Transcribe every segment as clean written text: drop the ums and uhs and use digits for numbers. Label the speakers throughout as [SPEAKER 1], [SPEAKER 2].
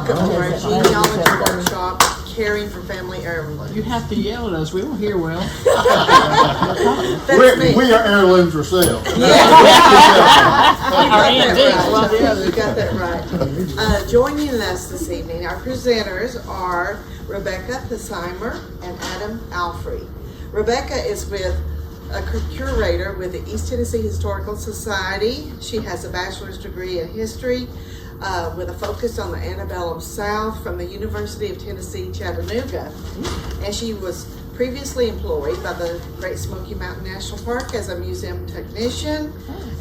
[SPEAKER 1] Welcome to our genealogy workshop, Caring for Family Heirlooms.
[SPEAKER 2] You have to yell at us. We don't hear well.
[SPEAKER 1] That's me.
[SPEAKER 3] We are heirlooms ourselves.
[SPEAKER 1] You got that right. Joining us this evening, our presenters are Rebecca Pesheimer and Adam Alfrey. Rebecca is with a curator with the East Tennessee Historical Society. She has a bachelor's degree in history with a focus on the antebellum South from the University of Tennessee, Chattanooga. And she was previously employed by the Great Smoky Mountain National Park as a museum technician.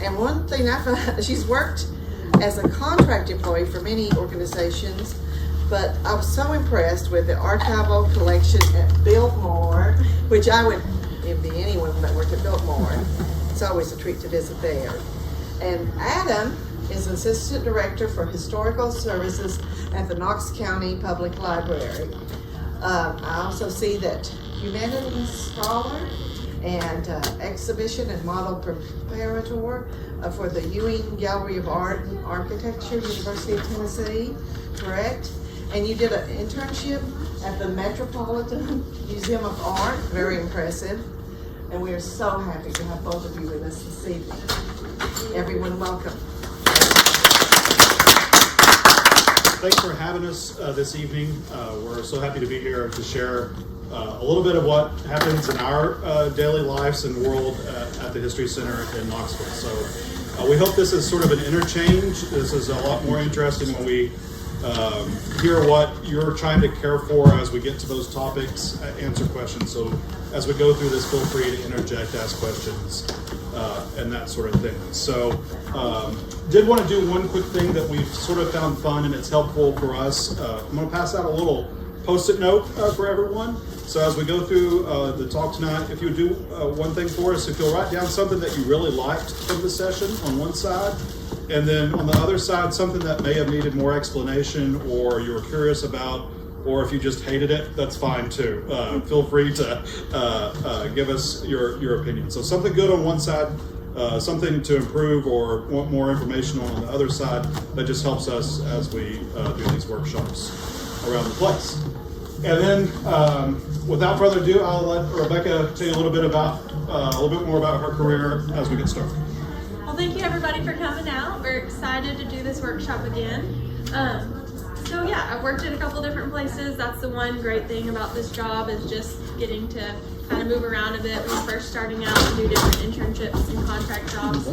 [SPEAKER 1] And one thing I found, she's worked as a contract employee for many organizations, but I was so impressed with the archival collection at Biltmore, which I would envy anyone that worked at Biltmore. It's always a treat to visit there. And Adam is Assistant Director for Historical Services at the Knox County Public Library. I also see that Humanities Scholar and Exhibition and Model Preparator for the Ewing Gallery of Art and Architecture, University of Tennessee, correct? And you did an internship at the Metropolitan Museum of Art, very impressive. And we are so happy to have both of you with us this evening. Everyone, welcome.
[SPEAKER 4] Thanks for having us this evening. We're so happy to be here to share a little bit of what happens in our daily lives and world at the History Center in Knoxville. So we hope this is sort of an interchange. This is a lot more interesting when we hear what you're trying to care for as we get to those topics, answer questions. So as we go through this, feel free to interject, ask questions, and that sort of thing. So did want to do one quick thing that we've sort of found fun and it's helpful for us. I'm going to pass out a little Post-it note for everyone. So as we go through the talk tonight, if you would do one thing for us, if you'll write down something that you really liked from the session on one side, and then on the other side, something that may have needed more explanation or you were curious about, or if you just hated it, that's fine too. Feel free to give us your opinion. So something good on one side, something to improve or want more information on the other side, that just helps us as we do these workshops around the place. And then without further ado, I'll let Rebecca tell you a little bit more about her career as we get started.
[SPEAKER 5] Well, thank you everybody for coming out. We're excited to do this workshop again. So yeah, I've worked at a couple different places. That's the one great thing about this job, is just getting to kind of move around a bit when first starting out and do different internships and contract jobs.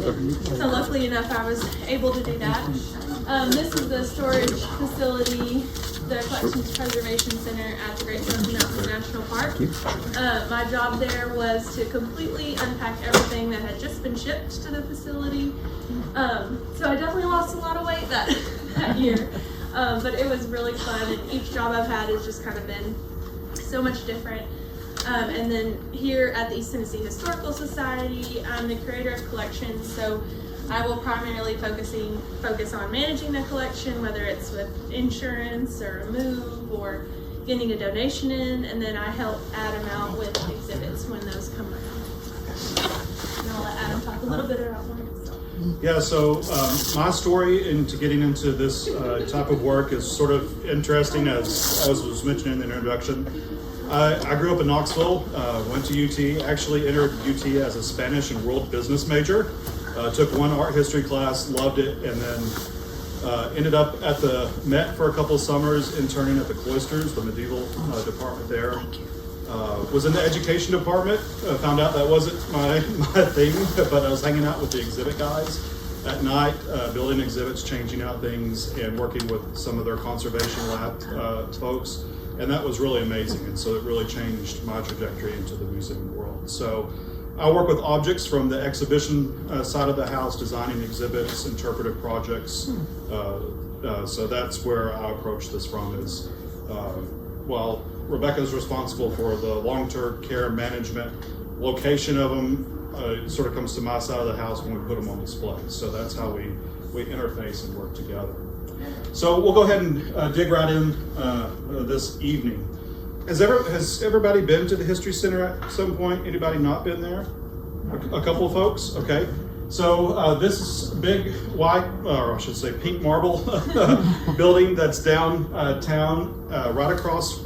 [SPEAKER 5] So luckily enough, I was able to do that. This is the storage facility, the Collections Preservation Center at the Great Smoky Mountain National Park. My job there was to completely unpack everything that had just been shipped to the facility. So I definitely lost a lot of weight that year. But it was really fun, and each job I've had has just kind of been so much different. And then here at the East Tennessee Historical Society, I'm the curator of collections, so I will primarily focus on managing the collection, whether it's with insurance or a move or getting a donation in, and then I help Adam out with exhibits when those come around. And I'll let Adam talk a little bit about one himself.
[SPEAKER 4] Yeah, so my story into getting into this type of work is sort of interesting, as was mentioned in the introduction. I grew up in Knoxville, went to UT, actually entered UT as a Spanish and world business major. Took one art history class, loved it, and then ended up at the Met for a couple of summers, interning at the Cloisters, the medieval department there. Was in the education department, found out that wasn't my thing, but I was hanging out with the exhibit guys at night, building exhibits, changing out things, and working with some of their conservation lab folks. And that was really amazing, and so it really changed my trajectory into the museum world. So I work with objects from the exhibition side of the house, designing exhibits, interpretive projects. So that's where I approach this from, is while Rebecca's responsible for the long-term care management, location of them sort of comes to my side of the house when we put them on display. So that's how we interface and work together. So we'll go ahead and dig right in this evening. Has everybody been to the History Center at some point? Anybody not been there? A couple of folks? Okay. So this is a big white, or I should say pink marble building that's downtown, right across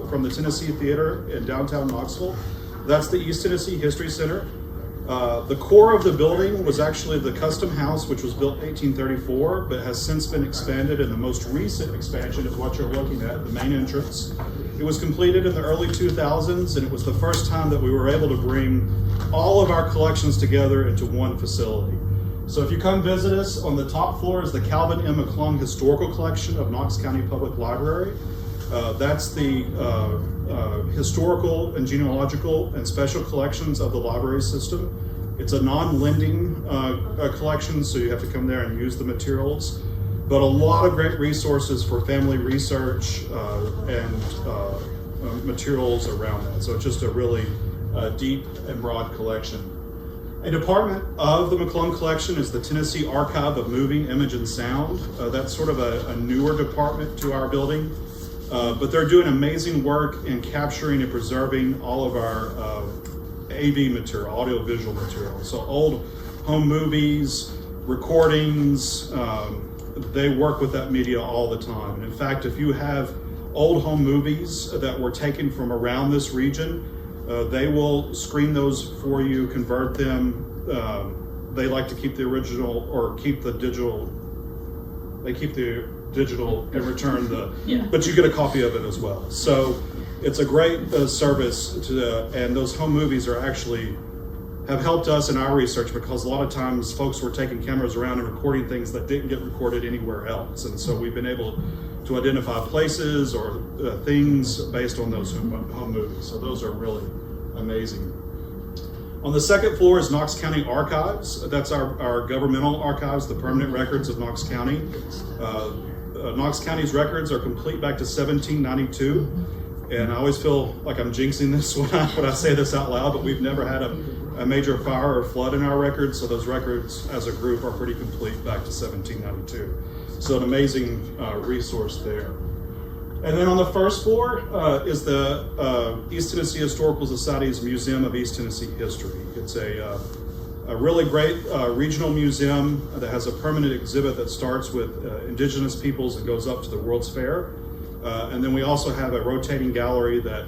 [SPEAKER 4] from the Tennessee Theater in downtown Knoxville. That's the East Tennessee History Center. The core of the building was actually the Custom House, which was built in 1834, but has since been expanded, and the most recent expansion is what you're looking at, the main entrance. It was completed in the early 2000s, and it was the first time that we were able to bring all of our collections together into one facility. So if you come visit us, on the top floor is the Calvin M. McClung Historical Collection of Knox County Public Library. That's the historical and genealogical and special collections of the library system. It's a non-lending collection, so you have to come there and use the materials. But a lot of great resources for family research and materials around that. So it's just a really deep and broad collection. A department of the McClung Collection is the Tennessee Archive of Moving Image and Sound. That's sort of a newer department to our building. But they're doing amazing work in capturing and preserving all of our AV material, audiovisual material. So old home movies, recordings, they work with that media all the time. And in fact, if you have old home movies that were taken from around this region, they will screen those for you, convert them. They like to keep the original or keep the digital. They keep the digital and return but you get a copy of it as well. So it's a great service and those home movies are actually have helped us in our research, because a lot of times folks were taking cameras around and recording things that didn't get recorded anywhere else. And so we've been able to identify places or things based on those home movies. So those are really amazing. On the second floor is Knox County Archives. That's our governmental archives, the permanent records of Knox County. Knox County's records are complete back to 1792. And I always feel like I'm jinxing this when I say this out loud, but we've never had a major fire or flood in our records. So those records as a group are pretty complete back to 1792. So an amazing resource there. And then on the first floor is the East Tennessee Historical Society's Museum of East Tennessee History. It's a really great regional museum that has a permanent exhibit that starts with indigenous peoples and goes up to the World's Fair. And then we also have a rotating gallery that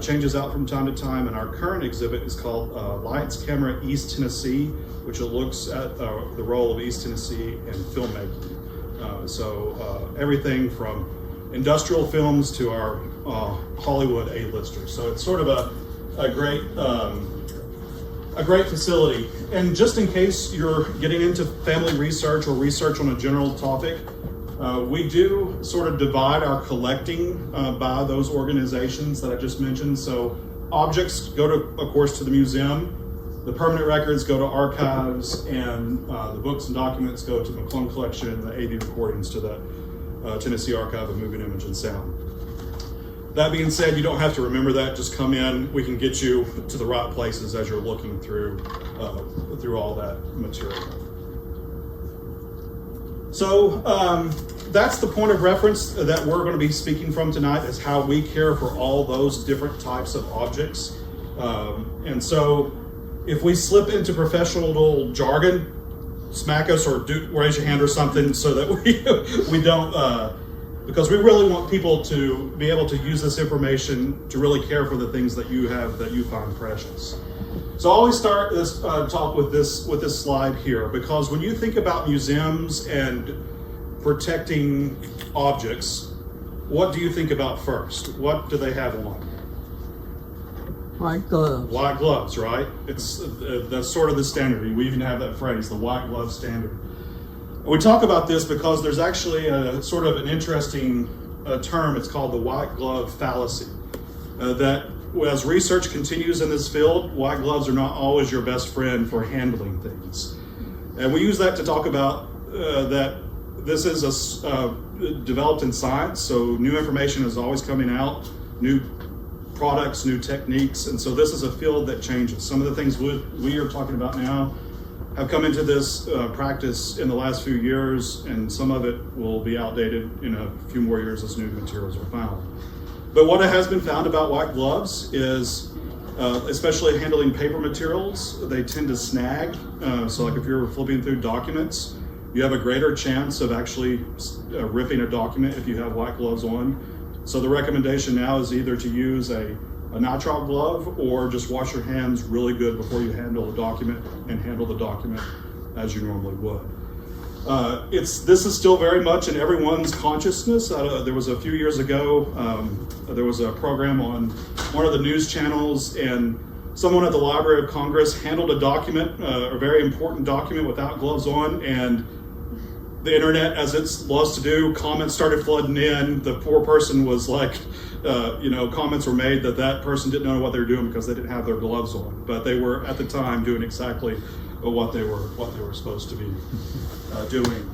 [SPEAKER 4] changes out from time to time. And our current exhibit is called Lights Camera East Tennessee, which looks at the role of East Tennessee in filmmaking. So everything from industrial films to our Hollywood A-listers. So it's sort of a great facility. And just in case you're getting into family research or research on a general topic, we do sort of divide our collecting by those organizations that I just mentioned. So objects go to, of course, to the museum. The permanent records go to archives, and the books and documents go to the McClung Collection, and the AV recordings to the Tennessee Archive of Moving Image and Sound. That being said, you don't have to remember that. Just come in. We can get you to the right places as you're looking through all that material. So that's the point of reference that we're going to be speaking from tonight, is how we care for all those different types of objects. And so if we slip into professional jargon, smack us or raise your hand or something, so that we don't, because we really want people to be able to use this information to really care for the things that you have that you find precious. So I always start this talk with this slide here, because when you think about museums and protecting objects, what do you think about first? What do they have on?
[SPEAKER 2] White gloves.
[SPEAKER 4] White gloves, right? That's sort of the standard. We even have that phrase, the white glove standard. We talk about this because there's actually a sort of an interesting term. It's called the white glove fallacy. That as research continues in this field, white gloves are not always your best friend for handling things. And we use that to talk about that this is developed in science, so new information is always coming out, new products, new techniques, and so this is a field that changes. Some of the things we are talking about now have come into this practice in the last few years, and some of it will be outdated in a few more years as new materials are found. But what has been found about white gloves is especially handling paper materials. They tend to snag. So like if you're flipping through documents, you have a greater chance of actually ripping a document if you have white gloves on. So the recommendation now is either to use a nitrile glove or just wash your hands really good before you handle a document and handle the document as you normally would. This is still very much in everyone's consciousness. There was a few years ago, there was a program on one of the news channels, and someone at the Library of Congress handled a document, a very important document, without gloves on, and the internet, as it loves to do, comments started flooding in. The poor person was like, comments were made that person didn't know what they were doing because they didn't have their gloves on, but they were at the time doing exactly what they were supposed to be doing.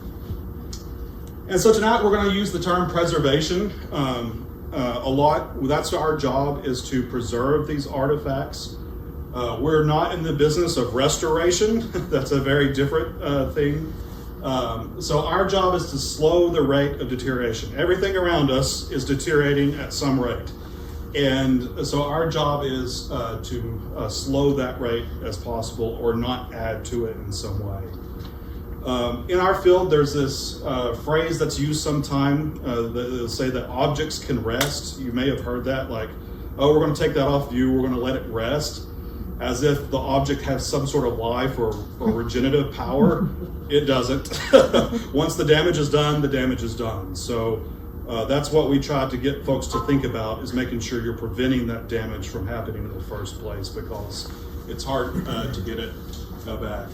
[SPEAKER 4] And so tonight we're going to use the term preservation a lot. That's our job, is to preserve these artifacts. We're not in the business of restoration. That's a very different thing. So our job is to slow the rate of deterioration. Everything around us is deteriorating at some rate. And so our job is to slow that rate as possible, or not add to it in some way. In our field, there's this phrase that's used sometime that say that objects can rest. You may have heard that, like, oh, we're going to take that off you, we're going to let it rest, as if the object has some sort of life or regenerative power. It doesn't. Once the damage is done, the damage is done. So that's what we try to get folks to think about, is making sure you're preventing that damage from happening in the first place, because it's hard to get it back.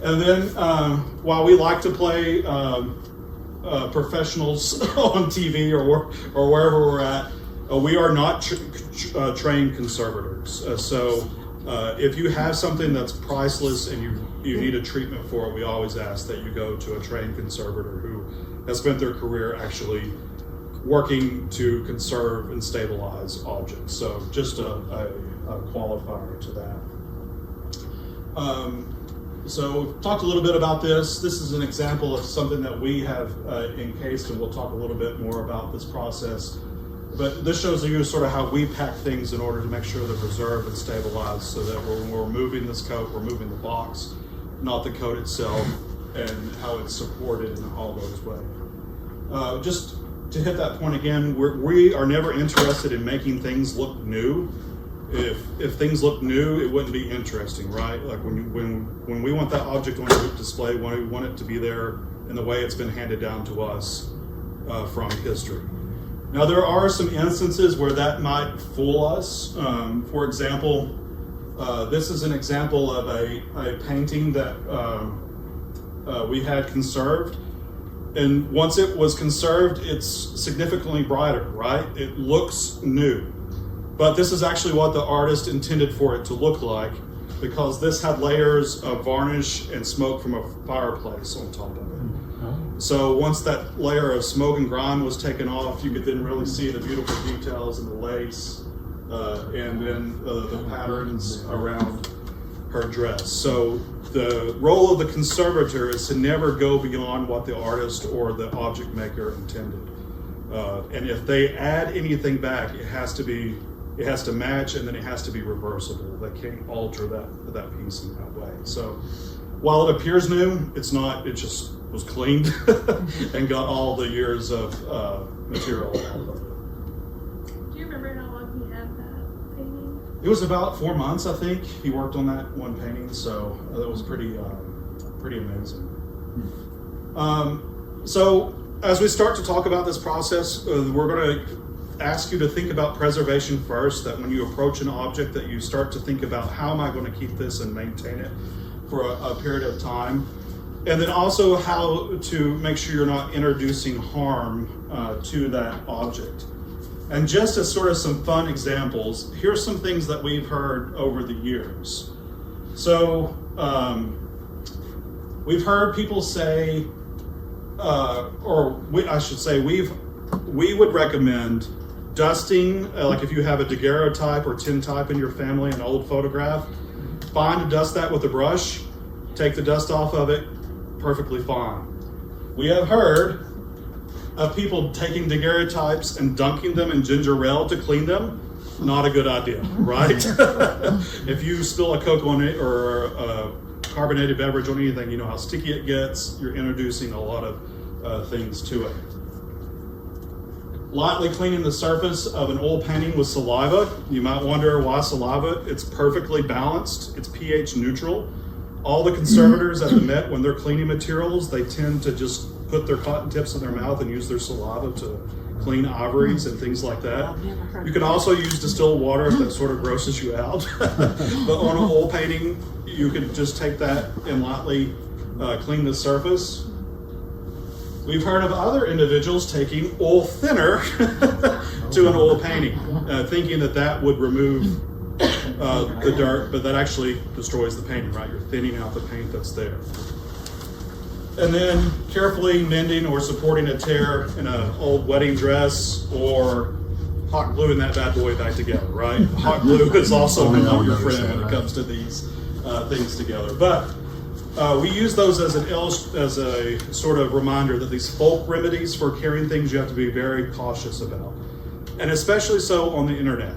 [SPEAKER 4] And then while we like to play professionals on TV or wherever we're at, we are not trained conservators. So if you have something that's priceless and you need a treatment for it, we always ask that you go to a trained conservator who has spent their career actually working to conserve and stabilize objects. So just a qualifier to that. So we've talked a little bit about this. This is an example of something that we have encased, and we'll talk a little bit more about this process. But this shows you sort of how we pack things in order to make sure they're preserved and stabilized, so that when we're moving this coat, we're moving the box, not the coat itself, and how it's supported in all those ways. Just to hit that point again, we are never interested in making things look new. If things look new, it wouldn't be interesting, right? Like when we want that object on a display, when we want it to be there in the way it's been handed down to us from history. Now, there are some instances where that might fool us. For example, this is an example of a painting that we had conserved. And once it was conserved, it's significantly brighter, right? It looks new. But this is actually what the artist intended for it to look like, because this had layers of varnish and smoke from a fireplace on top of it. So once that layer of smoke and grime was taken off, you could then really see the beautiful details in the lace and then the patterns around her dress. So the role of the conservator is to never go beyond what the artist or the object maker intended. And if they add anything back, it has to match, and then it has to be reversible. They can't alter that piece in that way. So while it appears new, it's not. It just was cleaned and got all the years of material out of it.
[SPEAKER 5] Do you remember how long he had that painting?
[SPEAKER 4] It was about 4 months, I think. He worked on that one painting, so that was pretty amazing. So as we start to talk about this process, we're going to ask you to think about preservation first, that when you approach an object, that you start to think about, how am I going to keep this and maintain it for a period of time? And then also how to make sure you're not introducing harm to that object. And just as sort of some fun examples, here's some things that we've heard over the years. So we've heard people say, we would recommend dusting, like if you have a daguerreotype or tintype in your family, an old photograph, fine to dust that with a brush, take the dust off of it, perfectly fine. We have heard of people taking daguerreotypes and dunking them in ginger ale to clean them. not a good idea, right? If you spill a Coke on it or a carbonated beverage on anything, you know how sticky it gets. You're introducing a lot of things to it. Lightly cleaning the surface of an oil painting with saliva. You might wonder why saliva. It's perfectly balanced. It's pH neutral. All the conservators at the Met, when they're cleaning materials, they tend to just put their cotton tips in their mouth and use their saliva to clean ivories and things like that. You can also use distilled water if that sort of grosses you out. But on an oil painting, you can just take that and lightly clean the surface. We've heard of other individuals taking oil thinner to an oil painting, thinking that that would remove the dirt, but that actually destroys the painting, right? You're thinning out the paint that's there. And then carefully mending or supporting a tear in an old wedding dress, or hot gluing that bad boy back together, right? Hot glue is also not your friend when it comes to these things together. But we use those as a sort of reminder that these folk remedies for carrying things you have to be very cautious about. And especially so on the internet.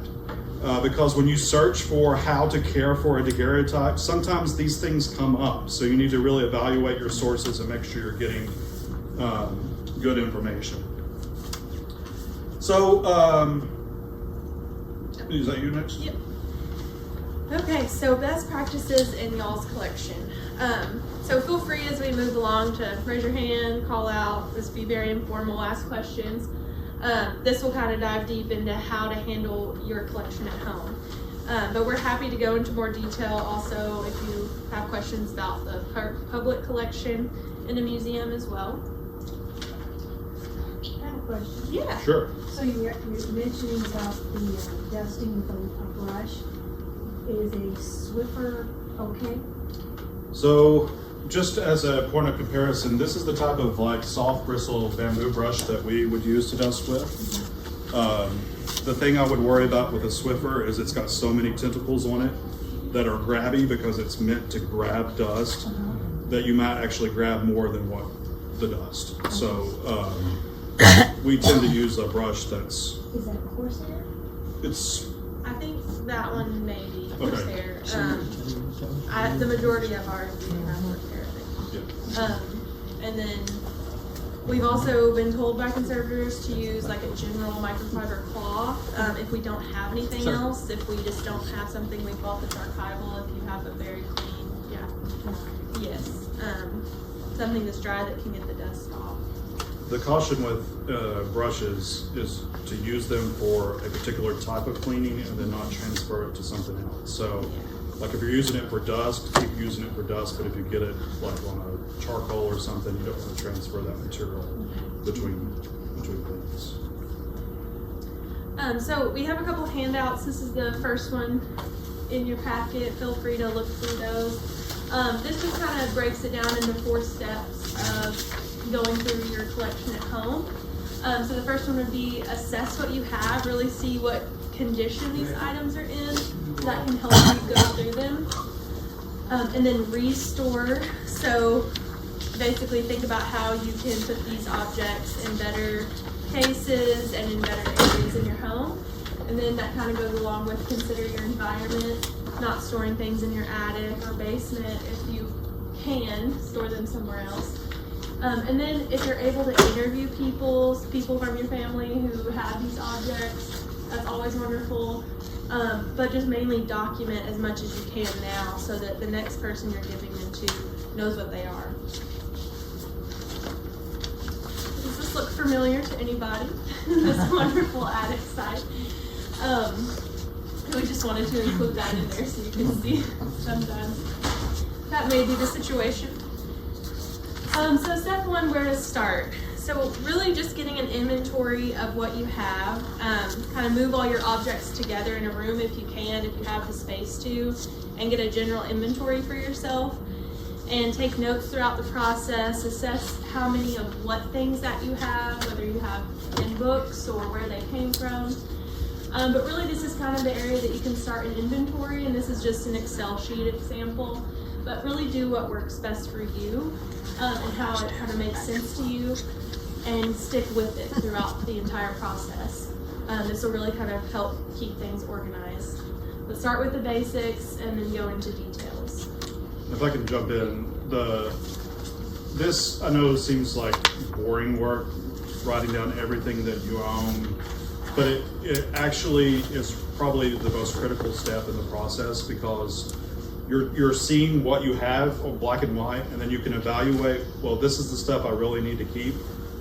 [SPEAKER 4] Because when you search for how to care for a daguerreotype, sometimes these things come up. So you need to really evaluate your sources and make sure you're getting good information. So, is that you next?
[SPEAKER 5] Yep. Okay, so best practices in y'all's collection. So feel free as we move along to raise your hand, call out, just be very informal, ask questions. This will kind of dive deep into how to handle your collection at home. But we're happy to go into more detail also if you have questions about the public collection in a museum as well.
[SPEAKER 3] I have a question.
[SPEAKER 5] Yeah.
[SPEAKER 4] Sure.
[SPEAKER 3] So you're mentioning about the dusting with a brush. Is a Swiffer okay?
[SPEAKER 4] So, just as a point of comparison, this is the type of like soft bristle bamboo brush that we would use to dust with. The thing I would worry about with a Swiffer is it's got so many tentacles on it that are grabby because it's meant to grab dust that you might actually grab more than what the dust. So we tend to use a brush that's...
[SPEAKER 3] Is that Corsair?
[SPEAKER 4] It's...
[SPEAKER 5] I think that one may be
[SPEAKER 4] Okay.
[SPEAKER 5] Corsair. The majority of ours do have Corsair, I think.
[SPEAKER 4] Yeah.
[SPEAKER 5] And then we've also been told by conservators to use like a general microfiber cloth if we don't have anything else. If we just don't have something we felt that's archival, if you have a very clean, yes, something that's dry that can get the dust off.
[SPEAKER 4] The caution with brushes is to use them for a particular type of cleaning and then not transfer it to something else. So, like if you're using it for dust, keep using it for dust, but if you get it like on a charcoal or something, you don't want to transfer that material between things.
[SPEAKER 5] So we have a couple handouts. This is the first one in your packet. Feel free to look through those. This just kind of breaks it down into 4 steps of going through your collection at home. So the first one would be assess what you have, really see what condition these items are in. That can help you go through them. And then restore. So basically think about how you can put these objects in better cases and in better areas in your home. And then that kind of goes along with consider your environment, not storing things in your attic or basement. If you can, store them somewhere else. And then if you're able to interview people from your family who have these objects, that's always wonderful. But just mainly document as much as you can now so that the next person you're giving them to knows what they are. Does this look familiar to anybody? This wonderful attic site. We just wanted to include that in there so you can see sometimes that may be the situation. So step 1, where to start? So really just getting an inventory of what you have. Kind of move all your objects together in a room if you can, if you have the space to, and get a general inventory for yourself. And take notes throughout the process. Assess how many of what things that you have, whether you have in books or where they came from. But really this is kind of the area that you can start an inventory, and this is just an Excel sheet example. But really do what works best for you and how it kind of makes sense to you, and stick with it throughout the entire process. This will really kind of help keep things organized. But start with the basics and then go into details.
[SPEAKER 4] If I can jump in, this I know seems like boring work, writing down everything that you own, but it actually is probably the most critical step in the process, because you're seeing what you have on black and white, and then you can evaluate, well, this is the stuff I really need to keep.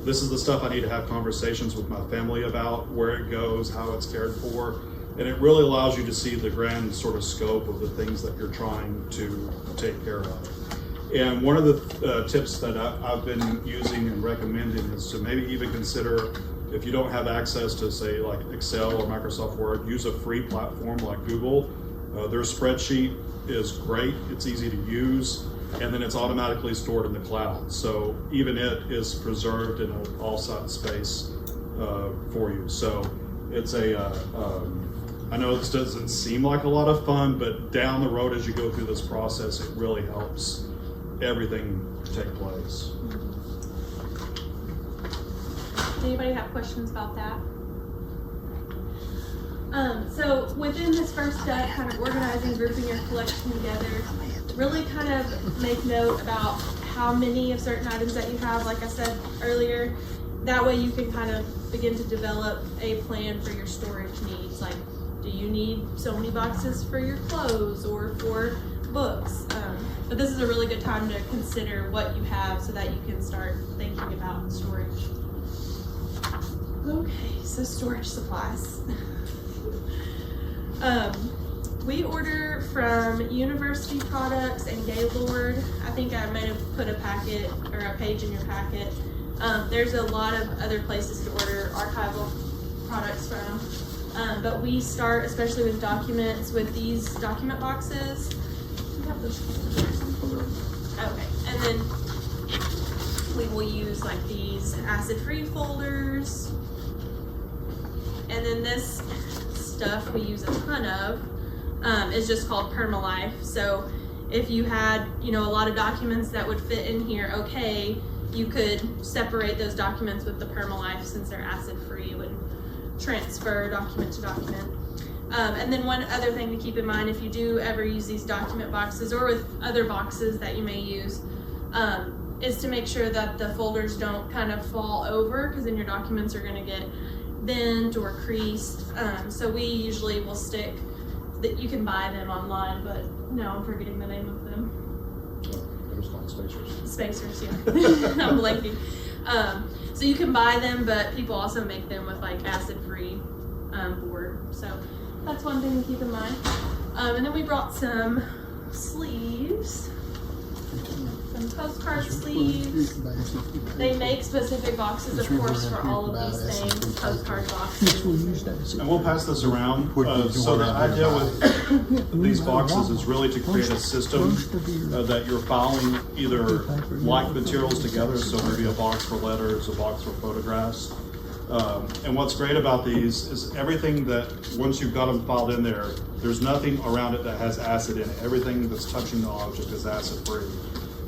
[SPEAKER 4] This is the stuff I need to have conversations with my family about, where it goes, how it's cared for. And it really allows you to see the grand sort of scope of the things that you're trying to take care of. And one of the tips that I've been using and recommending is to maybe even consider, if you don't have access to, say, like Excel or Microsoft Word, use a free platform like Google. Their spreadsheet is great, it's easy to use, and then it's automatically stored in the cloud. So even it is preserved in an offsite space for you. So it's I know this doesn't seem like a lot of fun, but down the road as you go through this process, it really helps everything take place.
[SPEAKER 5] Does anybody have questions about that? So within this first step, kind of organizing, grouping your collection together, really kind of make note about how many of certain items that you have, like I said earlier. That way you can kind of begin to develop a plan for your storage needs. Like, do you need so many boxes for your clothes or for books? But this is a really good time to consider what you have so that you can start thinking about storage. Okay, so storage supplies. We order from University Products and Gaylord. I think I might have put a packet or a page in your packet. There's a lot of other places to order archival products from. But we start, especially with documents, with these document boxes. We have those. Okay, and then we will use like these acid-free folders. And then this stuff we use a ton of is just called Permalife. So if you had, a lot of documents that would fit in here, okay, you could separate those documents with the Permalife since they're acid-free. It wouldn't transfer document to document. And then one other thing to keep in mind, if you do ever use these document boxes or with other boxes that you may use, is to make sure that the folders don't kind of fall over, because then your documents are going to get bent or creased. So we usually will stick that you can buy them online, but no, I'm forgetting the name of them.
[SPEAKER 4] Those called spacers.
[SPEAKER 5] Spacers, yeah. I'm blanking. So you can buy them, but people also make them with like acid-free board. So that's one thing to keep in mind. And then we brought some sleeves. Some postcard sleeves. They make specific boxes, of course, for all of these things, postcard boxes.
[SPEAKER 4] And we'll pass this around. So the idea with these boxes is really to create a system that you're filing either like materials together, so maybe a box for letters, a box for photographs. And what's great about these is everything that, once you've got them filed in there, there's nothing around it that has acid in it. Everything that's touching the object is acid-free.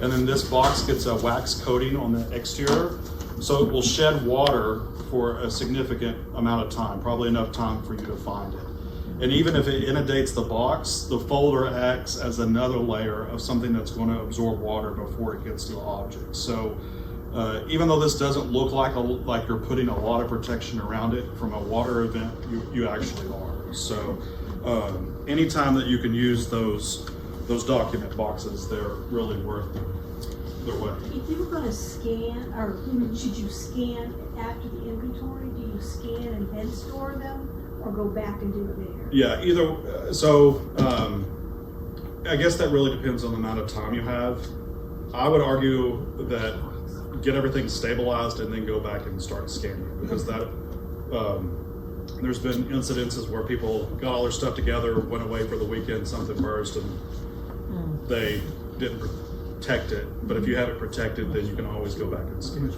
[SPEAKER 4] And then this box gets a wax coating on the exterior, so it will shed water for a significant amount of time, probably enough time for you to find it. And even if it inundates the box, the folder acts as another layer of something that's going to absorb water before it gets to the object. So even though this doesn't look like you're putting a lot of protection around it from a water event, you actually are. So anytime that you can use those document boxes, they're really worth their way.
[SPEAKER 6] If you were going to scan, or should you scan after the inventory? Do you scan and then store them, or go back and do it later?
[SPEAKER 4] Yeah, either. I guess that really depends on the amount of time you have. I would argue that get everything stabilized and then go back and start scanning, because that there's been incidences where people got all their stuff together, went away for the weekend, something burst, and they didn't protect it. But if you have it protected, then you can always go back and scan.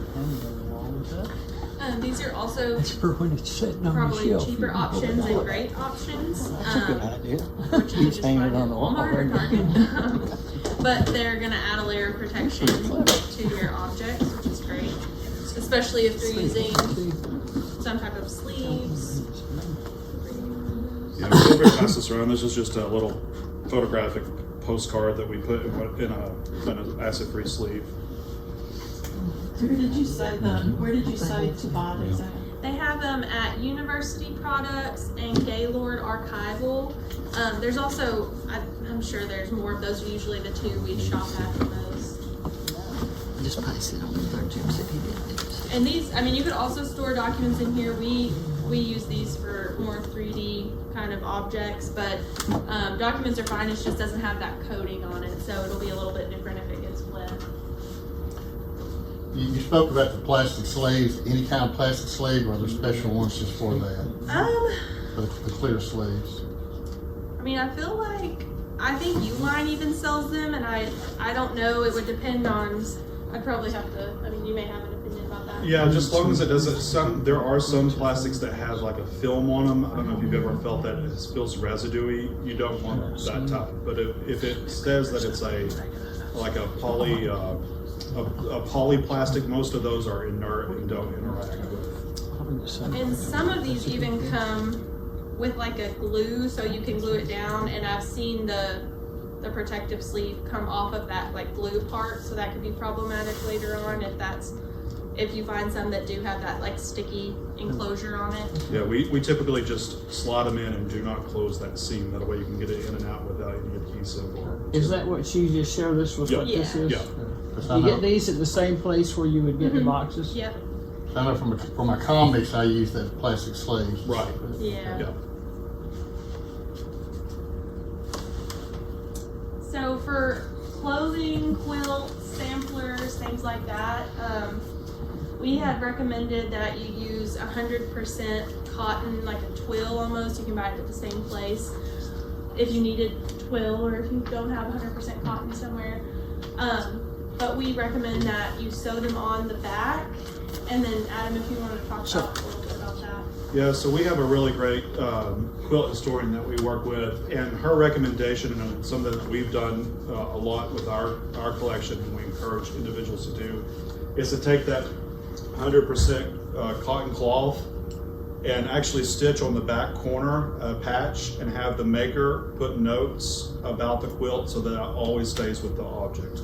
[SPEAKER 5] These are also
[SPEAKER 2] That's for when it's sitting on the
[SPEAKER 5] probably
[SPEAKER 2] shelf.
[SPEAKER 5] cheaper options and great options.
[SPEAKER 2] That's a good idea.
[SPEAKER 5] Which you can
[SPEAKER 2] Keeps
[SPEAKER 5] just
[SPEAKER 2] hanging
[SPEAKER 5] find
[SPEAKER 2] on
[SPEAKER 5] at
[SPEAKER 2] the wall.
[SPEAKER 5] Walmart or Target. But they're going to add a layer of protection to your objects, which is great. especially if they're using some type of sleeves.
[SPEAKER 4] Yeah, we're going to pass this around. This is just a little photographic postcard that we put in an acid-free sleeve.
[SPEAKER 7] Where did you say to buy these at?
[SPEAKER 5] They have them at University Products and Gaylord Archival. There's also, I'm sure there's more of those. Usually the two we shop at the most.
[SPEAKER 2] Just pass it on to our Jim said he did this.
[SPEAKER 5] And these, I mean, you could also store documents in here. We use these for more 3D kind of objects, but documents are fine. It just doesn't have that coating on it, so it'll be a little bit different if it gets wet.
[SPEAKER 8] You spoke about the plastic sleeves. Any kind of plastic sleeve, or are there special ones just for that? For the clear sleeves.
[SPEAKER 5] I mean, I think Uline even sells them, and I don't know. It would depend on. I'd probably have to. I mean, you may have an opinion about that.
[SPEAKER 4] Yeah, just as long as it doesn't. There are some plastics that have like a film on them. I don't know if you've ever felt that it feels residuey. You don't want that type. But if it says that it's like a poly plastic, most of those are inert and don't interact with.
[SPEAKER 5] And some of these even come with like a glue, so you can glue it down. And I've seen the protective sleeve come off of that like glue part, so that could be problematic later on if you find some that do have that like sticky enclosure on it.
[SPEAKER 4] Yeah, we typically just slide them in and do not close that seam. That way you can get it in and out without any adhesive.
[SPEAKER 2] Is that what you just showed us with what this is?
[SPEAKER 4] Yeah.
[SPEAKER 2] You get these at the same place where you would get the boxes?
[SPEAKER 5] Yep.
[SPEAKER 8] I know for my comics, I use that plastic sleeves.
[SPEAKER 4] Right.
[SPEAKER 5] Yeah.
[SPEAKER 4] Yeah.
[SPEAKER 5] So for clothing, quilts, samplers, things like that, we had recommended that you use 100% cotton, like a twill almost. You can buy it at the same place if you needed twill or if you don't have 100% cotton somewhere. But we recommend that you sew them on the back. And then Adam, if you want to talk about a little bit about that.
[SPEAKER 4] Yeah, so we have a really great quilt historian that we work with, and her recommendation, and something that we've done a lot with our collection, and we encourage individuals to do, is to take that 100% cotton cloth and actually stitch on the back corner a patch and have the maker put notes about the quilt so that it always stays with the object.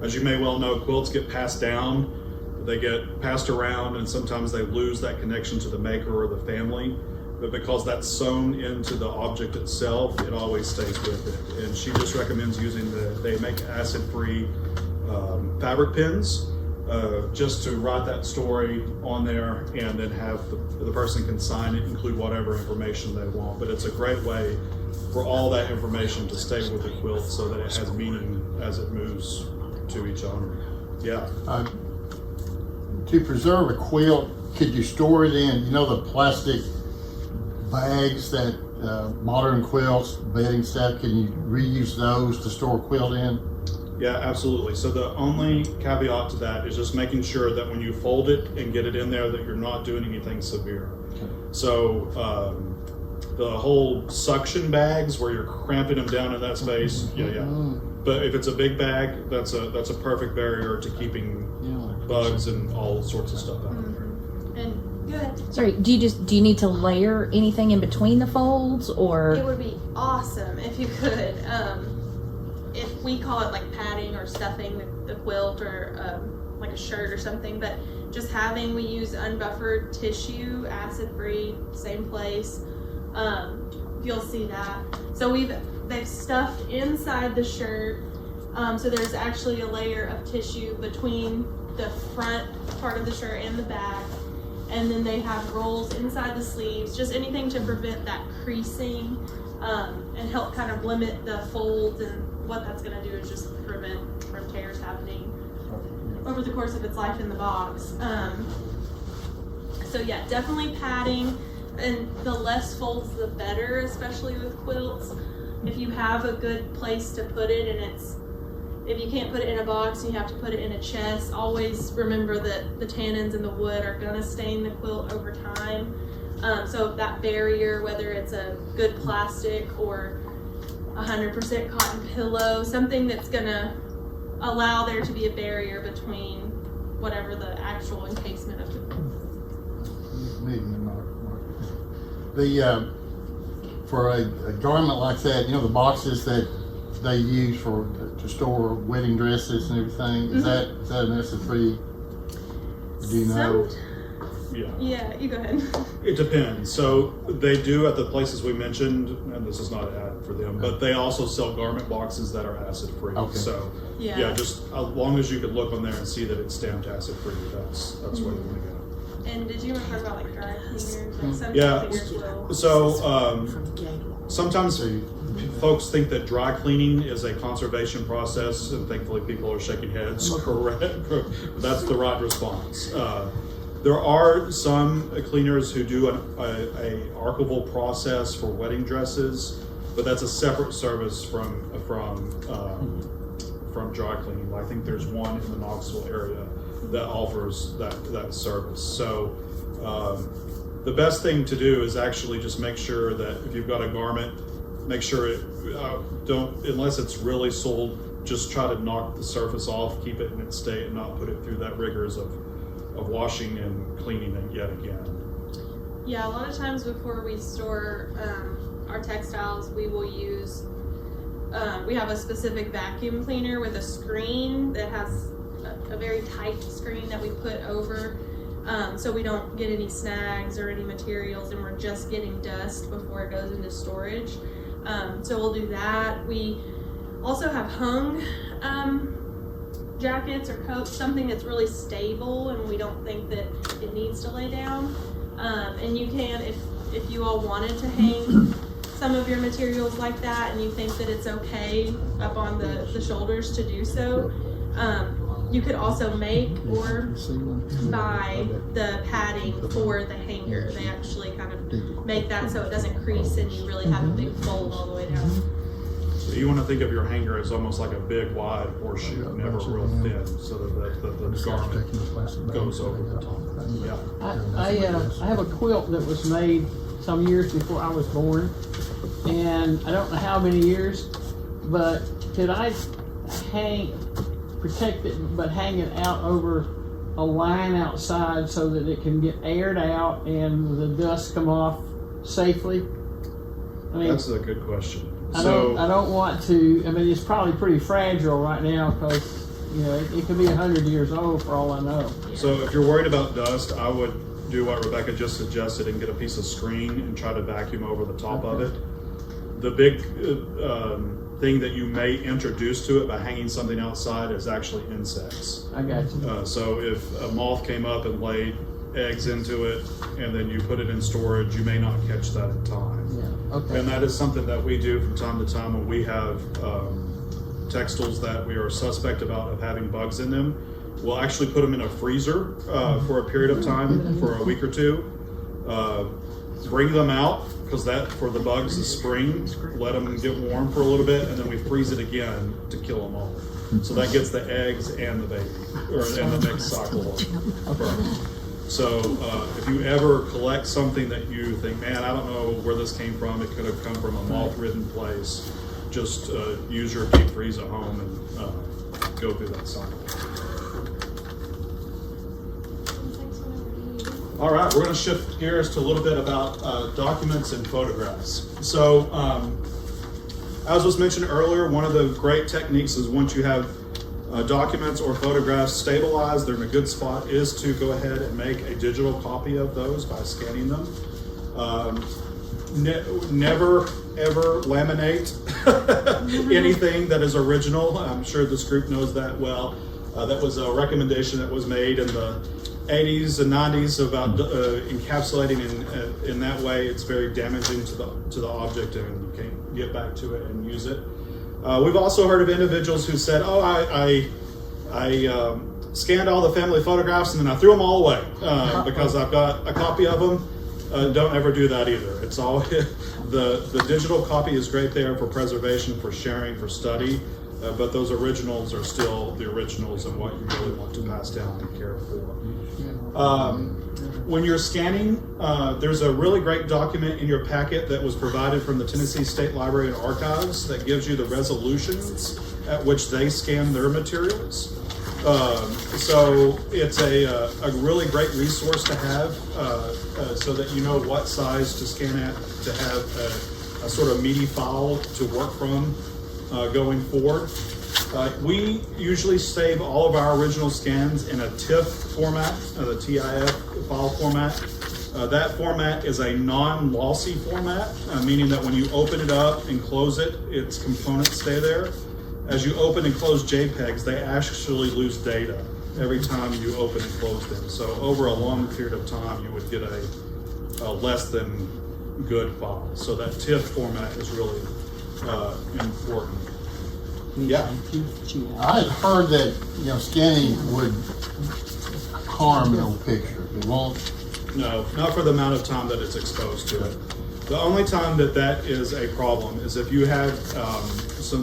[SPEAKER 4] As you may well know, quilts get passed down. They get passed around, and sometimes they lose that connection to the maker or the family. But because that's sewn into the object itself, it always stays with it. And she just recommends using they make acid-free fabric pins just to write that story on there, and then have the person can sign it, include whatever information they want. But it's a great way for all that information to stay with the quilt so that it has meaning as it moves to each owner. Yeah.
[SPEAKER 8] To preserve a quilt, could you store it in, the plastic bags that modern quilts, bedding stuff, can you reuse those to store a quilt in?
[SPEAKER 4] Yeah, absolutely. So the only caveat to that is just making sure that when you fold it and get it in there that you're not doing anything severe. Okay. So the whole suction bags where you're cramping them down in that space, yeah. But if it's a big bag, that's a perfect barrier to keeping bugs and all sorts of stuff out of there.
[SPEAKER 5] And good.
[SPEAKER 9] Sorry, do you need to layer anything in between the folds, or?
[SPEAKER 5] It would be awesome if you could. If we call it like padding or stuffing the quilt, or like a shirt or something, but just we use unbuffered tissue, acid-free, same place. You'll see that. So they've stuffed inside the shirt. So there's actually a layer of tissue between the front part of the shirt and the back. And then they have rolls inside the sleeves, just anything to prevent that creasing, and help kind of limit the folds. And what that's gonna do is just prevent from tears happening over the course of its life in the box. So yeah, definitely padding, and the less folds the better, especially with quilts. If you have a good place to put it, and if you can't put it in a box and you have to put it in a chest, always remember that the tannins and the wood are gonna stain the quilt over time. So that barrier, whether it's a good plastic or 100% cotton pillow, something that's gonna allow there to be a barrier between whatever the actual encasement of
[SPEAKER 8] The for a garment like that, you know, the boxes that they use for to store wedding dresses and everything. Is that an necessary? Do you know?
[SPEAKER 5] Yeah, you go ahead.
[SPEAKER 4] It depends. So they do at the places we mentioned, and this is not an ad for them, but they also sell garment boxes that are acid free.
[SPEAKER 8] Okay.
[SPEAKER 4] So yeah, just as long as you could look on there and see that it's stamped acid free, that's where you want to go.
[SPEAKER 5] And did you want to talk about like dry cleaners? Like some
[SPEAKER 4] Yeah.
[SPEAKER 5] cleaners will.
[SPEAKER 4] So sometimes folks think that dry cleaning is a conservation process, and thankfully people are shaking heads. Correct. That's the right response. There are some cleaners who do a archival process for wedding dresses, but that's a separate service from dry cleaning. I think there's one in the Knoxville area that offers that service. So the best thing to do is actually just make sure that if you've got a garment, make sure it don't, unless it's really soiled, just try to knock the surface off, keep it in its state, and not put it through that rigors of washing and cleaning it yet again.
[SPEAKER 5] Yeah, a lot of times before we store our textiles, we will use, we have a specific vacuum cleaner with a screen that has a very tight screen that we put over, so we don't get any snags or any materials, and we're just getting dust before it goes into storage. So we'll do that. We also have hung jackets or coats, something that's really stable and we don't think that it needs to lay down. And you can, if you all wanted to hang some of your materials like that and you think that it's okay up on the shoulders to do so, you could also make or buy the padding for the hanger. They actually kind of make that so it doesn't crease and you really have a big fold all the way down.
[SPEAKER 4] So you want to think of your hanger as almost like a big wide horseshoe, never real thin, so that the garment goes over the top. Yeah.
[SPEAKER 10] I have a quilt that was made some years before I was born, and I don't know how many years, but could I protect it, but hang it out over a line outside so that it can get aired out and the dust come off safely? I mean,
[SPEAKER 4] that's a good question.
[SPEAKER 10] I don't want to. I mean, it's probably pretty fragile right now because it could be 100 years old for all I know.
[SPEAKER 4] So if you're worried about dust, I would do what Rebecca just suggested and get a piece of screen and try to vacuum over the top of it. The big thing that you may introduce to it by hanging something outside is actually insects.
[SPEAKER 10] I got you.
[SPEAKER 4] So if a moth came up and laid eggs into it and then you put it in storage, you may not catch that in time.
[SPEAKER 10] Yeah. Okay.
[SPEAKER 4] And that is something that we do from time to time when we have textiles that we are suspect about of having bugs in them. We'll actually put them in a freezer for a period of time, for a week or two. Bring them out, because that for the bugs is spring. Let them get warm for a little bit, and then we freeze it again to kill them all. So that gets the eggs and the baby, and the next cycle of bugs. So if you ever collect something that you think, man, I don't know where this came from, it could have come from a moth-ridden place, just use your deep freeze at home and go through that cycle. All right, we're going to shift gears to a little bit about documents and photographs. So as was mentioned earlier, one of the great techniques is once you have documents or photographs stabilized, they're in a good spot, is to go ahead and make a digital copy of those by scanning them. Never ever laminate anything that is original. I'm sure this group knows that well. That was a recommendation that was made in the 80s and 90s about encapsulating in that way. It's very damaging to the object, and you can't get back to it and use it. We've also heard of individuals who said, "Oh, I scanned all the family photographs and then I threw them all away because I've got a copy of them." Don't ever do that either. It's all the digital copy is great there for preservation, for sharing, for study, but those originals are still the originals and what you really want to pass down and care for. When you're scanning, there's a really great document in your packet that was provided from the Tennessee State Library and Archives that gives you the resolutions at which they scan their materials. So it's a really great resource to have so that you know what size to scan at to have a sort of meaty file to work from going forward. We usually save all of our original scans in a TIFF format, the TIF file format. That format is a non-lossy format, meaning that when you open it up and close it, its components stay there. As you open and close JPEGs, they actually lose data every time you open and close them. So over a long period of time, you would get a less than good file. So that TIFF format is really important. Yeah.
[SPEAKER 8] I had heard that, scanning would harm the picture. It won't.
[SPEAKER 4] No, not for the amount of time that it's exposed to it. The only time that is a problem is if you had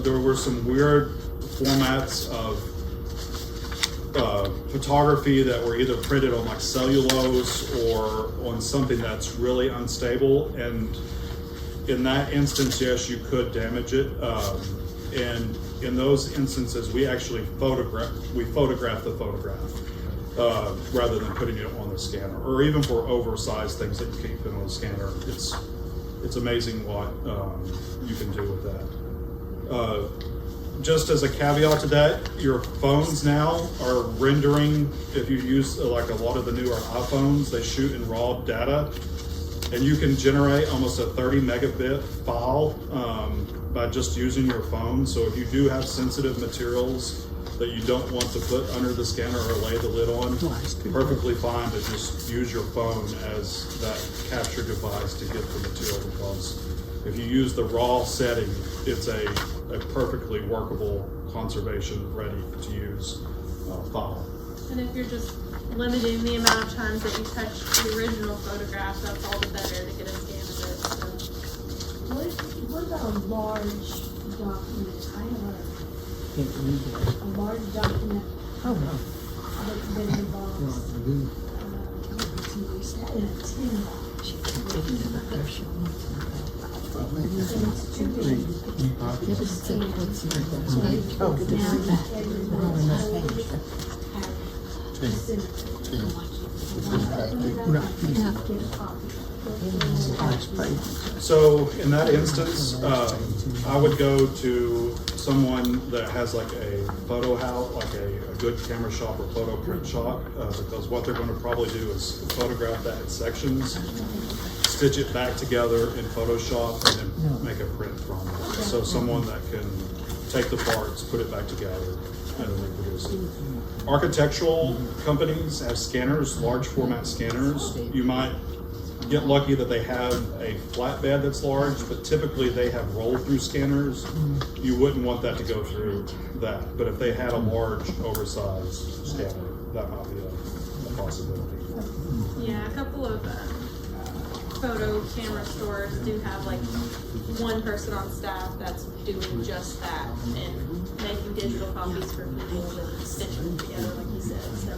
[SPEAKER 4] there were some weird formats of photography that were either printed on like cellulose or on something that's really unstable, and in that instance, yes, you could damage it. And in those instances, we actually photograph the photograph rather than putting it on the scanner, or even for oversized things that you can't put on the scanner. It's amazing what you can do with that. Just as a caveat to that, your phones now are rendering, if you use like a lot of the newer iPhones, they shoot in raw data, and you can generate almost a 30 megabit file by just using your phone. So if you do have sensitive materials that you don't want to put under the scanner or lay the lid on, perfectly fine to just use your phone as that capture device to get the material, because if you use the raw setting, it's a perfectly workable conservation ready to use file.
[SPEAKER 5] And if you're just limiting the amount of times that you touch the original photograph, that's all the better to get a scan of it. So.
[SPEAKER 3] What about a large document? I have a large document
[SPEAKER 2] Oh, no.
[SPEAKER 3] that's been involved in a tin box.
[SPEAKER 2] She can't get it up there. She wants it.
[SPEAKER 3] And it's too big.
[SPEAKER 2] Yeah, but it's a what's in the
[SPEAKER 3] Now,
[SPEAKER 4] So in that instance, I would go to someone that has like a photo house, like a good camera shop or photo print shop, because what they're going to probably do is photograph that in sections, stitch it back together in Photoshop, and then make a print from it. So someone that can take the parts, put it back together, and then reproduce it. Architectural companies have scanners, large format scanners. You might get lucky that they have a flatbed that's large, but typically they have roll-through scanners. You wouldn't want that to go through that. But if they had a large, oversized scanner, that might be a possibility.
[SPEAKER 5] Yeah, a couple of photo camera stores do have like one person on staff that's doing just that and making digital copies for people and stitching them together, like you said. So.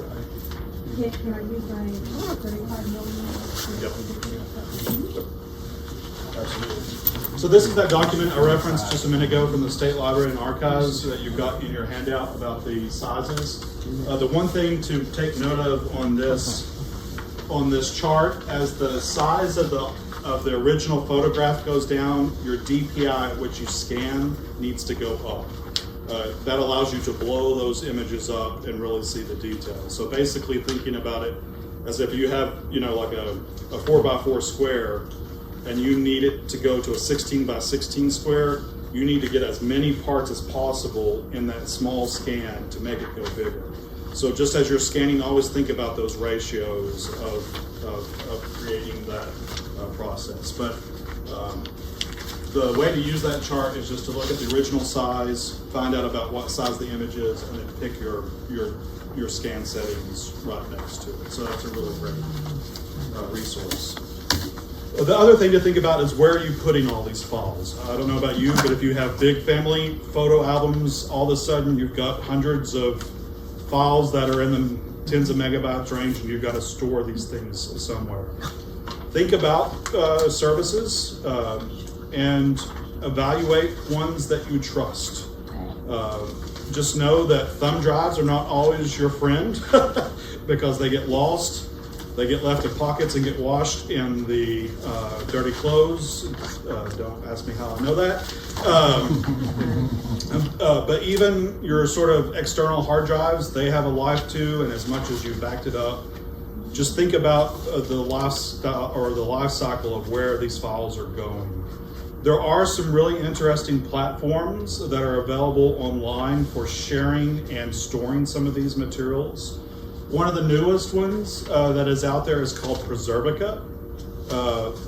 [SPEAKER 3] can I use my 35 millimeter?
[SPEAKER 4] Yep. Absolutely. So this is that document I referenced just a minute ago from the State Library and Archives that you've got in your handout about the sizes. The one thing to take note of on this chart, as the size of the original photograph goes down, your DPI at which you scan needs to go up. That allows you to blow those images up and really see the details. So basically thinking about it as if you have, like a 4x4 square and you need it to go to a 16x16 square, you need to get as many parts as possible in that small scan to make it go bigger. So just as you're scanning, always think about those ratios of creating that process. But the way to use that chart is just to look at the original size, find out about what size the image is, and then pick your scan settings right next to it. So that's a really great resource. The other thing to think about is where are you putting all these files? I don't know about you, but if you have big family photo albums, all of a sudden you've got hundreds of files that are in the tens of megabytes range, and you've got to store these things somewhere. Think about services and evaluate ones that you trust. just know that thumb drives are not always your friend because they get lost. They get left in pockets and get washed in the dirty clothes. Don't ask me how I know that. But even your sort of external hard drives, they have a life too, and as much as you backed it up, just think about the lifestyle or the life cycle of where these files are going. There are some really interesting platforms that are available online for sharing and storing some of these materials. One of the newest ones that is out there is called Preservica.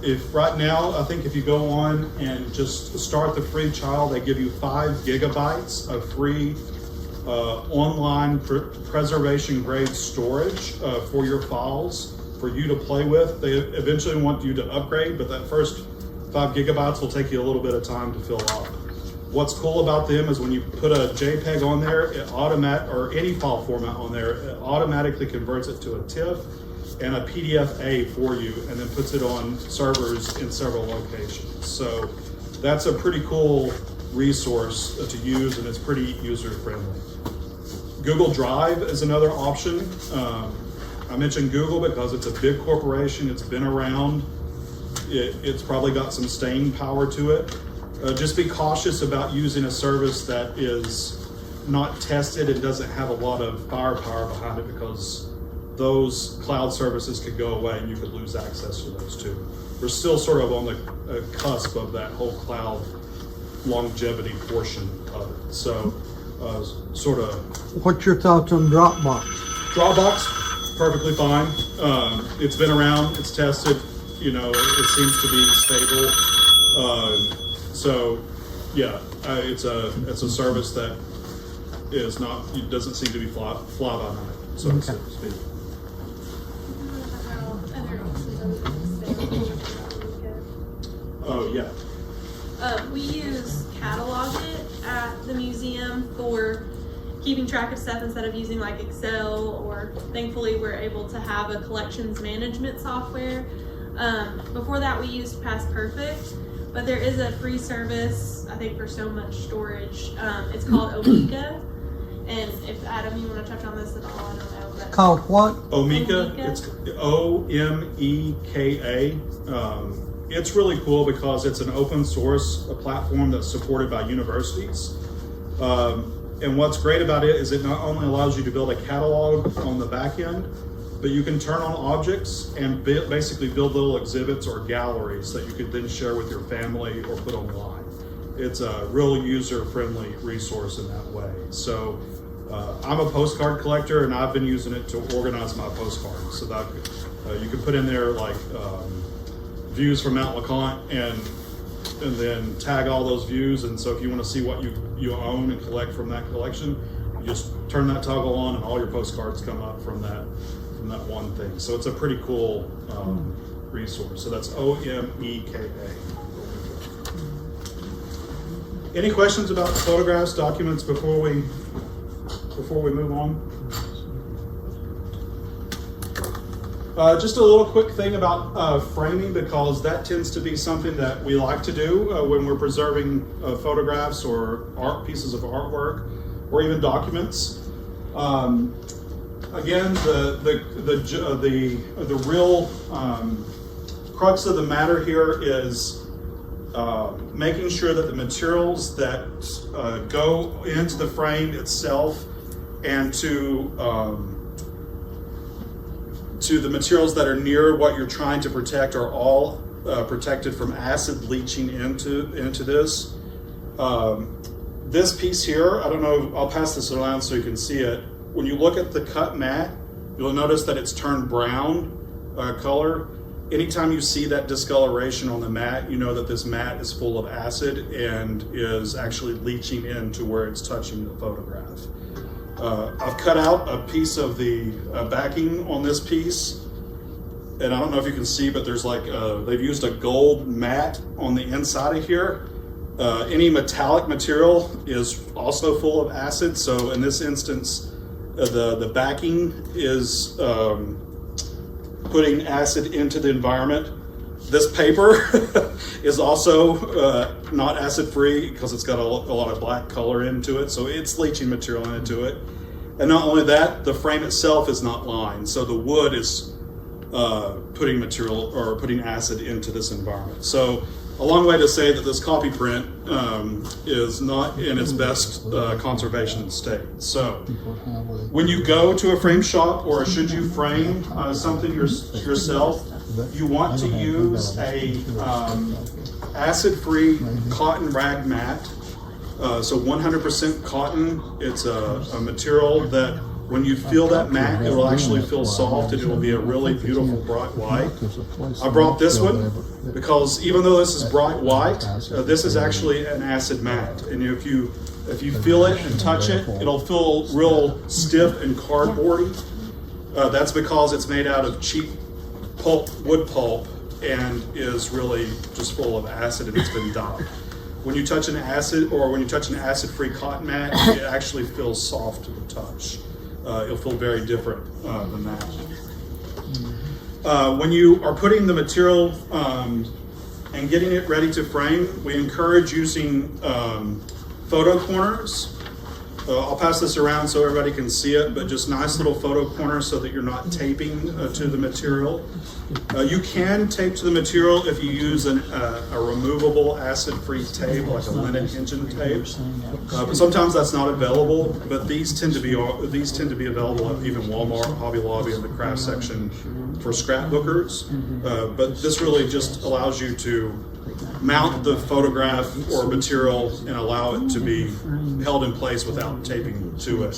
[SPEAKER 4] If right now, I think if you go on and just start the free trial, they give you 5 gigabytes of free online preservation grade storage for your files for you to play with. They eventually want you to upgrade, but that first 5 gigabytes will take you a little bit of time to fill up. What's cool about them is when you put a JPEG on there, or any file format on there, it automatically converts it to a TIFF and a PDF-A for you, and then puts it on servers in several locations. So that's a pretty cool resource to use, and it's pretty user-friendly. Google Drive is another option. I mentioned Google because it's a big corporation. It's been around. It's probably got some staying power to it. Just be cautious about using a service that is not tested and doesn't have a lot of firepower behind it, because those cloud services could go away and you could lose access to those too. We're still sort of on the cusp of that whole cloud longevity portion of it. So sort of.
[SPEAKER 11] What's your thoughts on Dropbox?
[SPEAKER 4] Dropbox, perfectly fine. It's been around, it's tested, it seems to be stable. So yeah, it's a service that is not, it doesn't seem to be fly by night, so to speak. Oh yeah.
[SPEAKER 5] We use Catalogit at the museum for keeping track of stuff instead of using like Excel, or thankfully we're able to have a collections management software. Before that we used Past Perfect, but there is a free service, I think, for so much storage. It's called Omeka. And if Adam, you want to touch on this at all, I don't know. But
[SPEAKER 11] Called what?
[SPEAKER 4] Omeka. It's Omeka. It's really cool because it's an open source platform that's supported by universities. And what's great about it is it not only allows you to build a catalog on the back end, but you can turn on objects and basically build little exhibits or galleries that you could then share with your family or put online. It's a real user-friendly resource in that way. So I'm a postcard collector, and I've been using it to organize my postcards. So that you can put in there like views from Mount LeConte and then tag all those views. And so if you want to see what you own and collect from that collection, you just turn that toggle on and all your postcards come up from that one thing. So it's a pretty cool resource. So that's Omeka. Any questions about photographs, documents before we move on? Just a little quick thing about framing, because that tends to be something that we like to do when we're preserving photographs or pieces of artwork or even documents. Again, the real crux of the matter here is making sure that the materials that go into the frame itself and to the materials that are near what you're trying to protect are all protected from acid leaching into this. This piece here, I don't know, I'll pass this around so you can see it. When you look at the cut mat, you'll notice that it's turned brown color. Anytime you see that discoloration on the mat, you know that this mat is full of acid and is actually leaching into where it's touching the photograph. I've cut out a piece of the backing on this piece, and I don't know if you can see, but there's like, they've used a gold mat on the inside of here. Any metallic material is also full of acid, so in this instance, the backing is putting acid into the environment. This paper is also not acid-free because it's got a lot of black color into it, so it's leaching material into it. And not only that, the frame itself is not lined, so the wood is putting material or putting acid into this environment. So a long way to say that this copy print is not in its best conservation state. So when you go to a frame shop, or should you frame something yourself, you want to use a acid-free cotton rag mat. So 100% cotton. It's a material that when you feel that mat, it will actually feel soft and it will be a really beautiful bright white. I brought this one because even though this is bright white, this is actually an acid mat. And if you feel it and touch it, it'll feel real stiff and cardboardy. That's because it's made out of cheap wood pulp and is really just full of acid and it's been dyed. When you touch an acid-free cotton mat, it actually feels soft to the touch. It'll feel very different than that. When you are putting the material and getting it ready to frame, we encourage using photo corners. I'll pass this around so everybody can see it, but just nice little photo corners so that you're not taping to the material. You can tape to the material if you use a removable acid-free tape, like a linen engine tape. But sometimes that's not available. But these tend to be available at even Walmart, Hobby Lobby, and the craft section for scrapbookers. But this really just allows you to mount the photograph or material and allow it to be held in place without taping to it.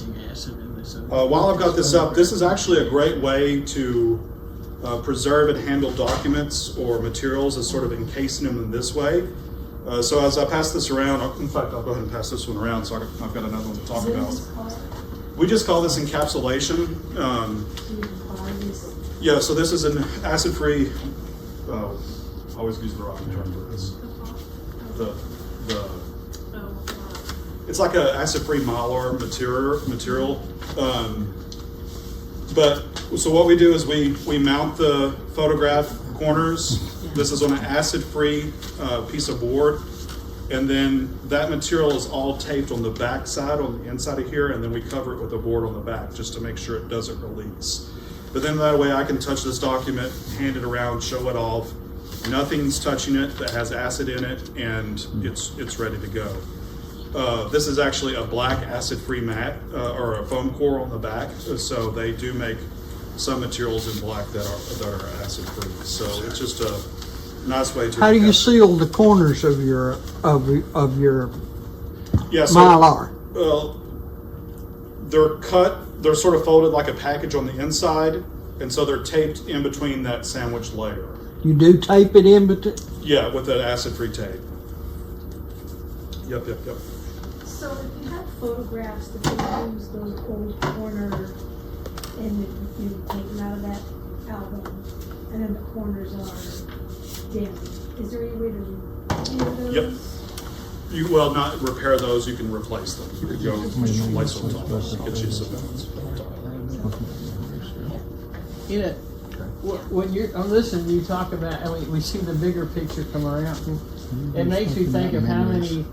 [SPEAKER 4] While I've got this up, this is actually a great way to preserve and handle documents or materials, is sort of encasing them in this way. So as I pass this around, in fact, I'll go ahead and pass this one around so I've got another one to talk about. We just call this encapsulation. Yeah, so this is an acid-free, I always use the wrong term for this. It's like an acid-free mylar material. So what we do is we mount the photograph corners. This is on an acid-free piece of board, and then that material is all taped on the back side, on the inside of here, and then we cover it with a board on the back just to make sure it doesn't release. But then that way I can touch this document, hand it around, show it off. Nothing's touching it that has acid in it, and it's ready to go. This is actually a black acid-free mat or a foam core on the back. So they do make some materials in black that are acid-free. So it's just a nice way to.
[SPEAKER 11] How do you seal the corners of your mylar?
[SPEAKER 4] Well, they're cut. They're sort of folded like a package on the inside, and so they're taped in between that sandwich layer.
[SPEAKER 11] You do tape it in between?
[SPEAKER 4] Yeah, with that acid-free tape. Yep.
[SPEAKER 6] So if you have photographs that you use those old corner and you take them out of that album and then the corners are dim, is there any way to repair those?
[SPEAKER 4] Yep. You will not repair those, you can replace them. You can go just replace them on top. Get you some ones on top.
[SPEAKER 10] You know, when you're listening, you talk about, we see the bigger picture come around. It makes me think of how many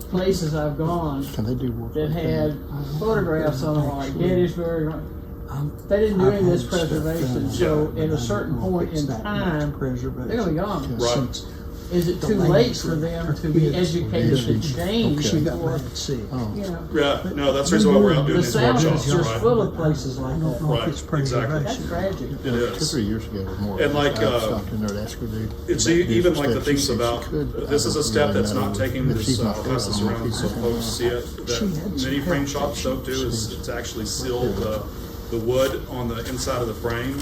[SPEAKER 10] places I've gone that had photographs on them, like Gettysburg. They didn't do any of this preservation, so at a certain point in time, they're gonna be gone.
[SPEAKER 4] Right.
[SPEAKER 10] Is it too late for them to be educated to change? Or,
[SPEAKER 4] Yeah, no, that's the reason why we're out doing
[SPEAKER 10] the
[SPEAKER 4] these
[SPEAKER 10] South
[SPEAKER 4] workshops,
[SPEAKER 10] is just
[SPEAKER 4] right?
[SPEAKER 10] full of places like that.
[SPEAKER 4] Right, exactly.
[SPEAKER 10] That's tragic.
[SPEAKER 4] It is.
[SPEAKER 8] 3 years ago or more.
[SPEAKER 4] And like, it's even like the things about, this is a step that's not taking this, I'll pass this around so folks see it, that many frame shops don't do, is it's actually seal the wood on the inside of the frame,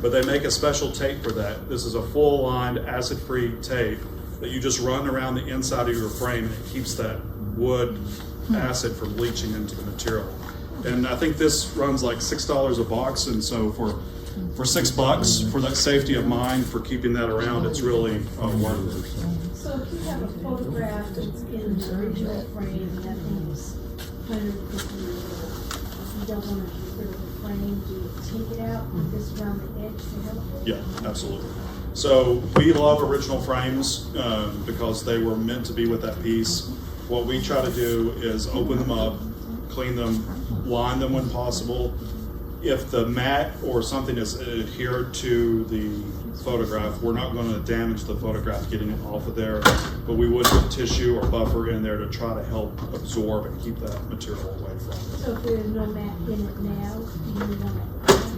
[SPEAKER 4] but they make a special tape for that. This is a full lined acid-free tape that you just run around the inside of your frame, and it keeps that wood acid from leaching into the material. And I think this runs like $6 a box, and so for $6 for that safety of mind for keeping that around, it's really worth it.
[SPEAKER 6] So if you have a photograph that's in the original frame and that thing is 150 years old, if you don't want to get rid of the frame, do you take it out and just around the edge to help it?
[SPEAKER 4] Yeah, absolutely. So we love original frames because they were meant to be with that piece. What we try to do is open them up, clean them, line them when possible. If the mat or something is adhered to the photograph, we're not going to damage the photograph getting it off of there, but we would put tissue or buffer in there to try to help absorb and keep that material away from it.
[SPEAKER 6] So if there's no mat in it now, you want it?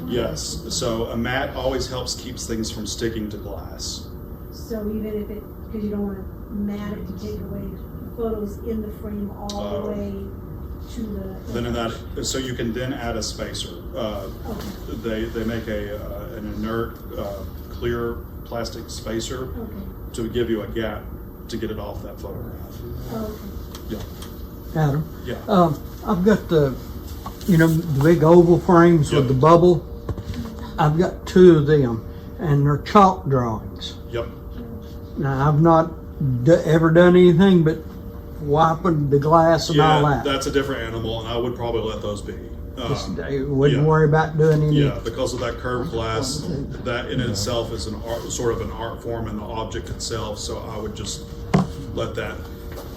[SPEAKER 4] Yes, so a mat always helps keeps things from sticking to glass.
[SPEAKER 6] So even if it, because you don't want to mat it to take away photos in the frame all the way to the.
[SPEAKER 4] Then in that, so you can then add a spacer.
[SPEAKER 6] Okay.
[SPEAKER 4] They make an inert clear plastic spacer
[SPEAKER 6] Okay.
[SPEAKER 4] to give you a gap to get it off that photograph.
[SPEAKER 6] Okay.
[SPEAKER 4] Yeah.
[SPEAKER 11] Adam?
[SPEAKER 4] Yeah.
[SPEAKER 11] I've got the big oval frames with the bubble. I've got 2 of them, and they're chalk drawings.
[SPEAKER 4] Yep.
[SPEAKER 11] Now, I've not ever done anything but wiping the glass and all that.
[SPEAKER 4] That's a different animal, and I would probably let those be.
[SPEAKER 11] Wouldn't worry about doing any.
[SPEAKER 4] Yeah, because of that curved glass, that in itself is sort of an art form in the object itself. So I would just let that.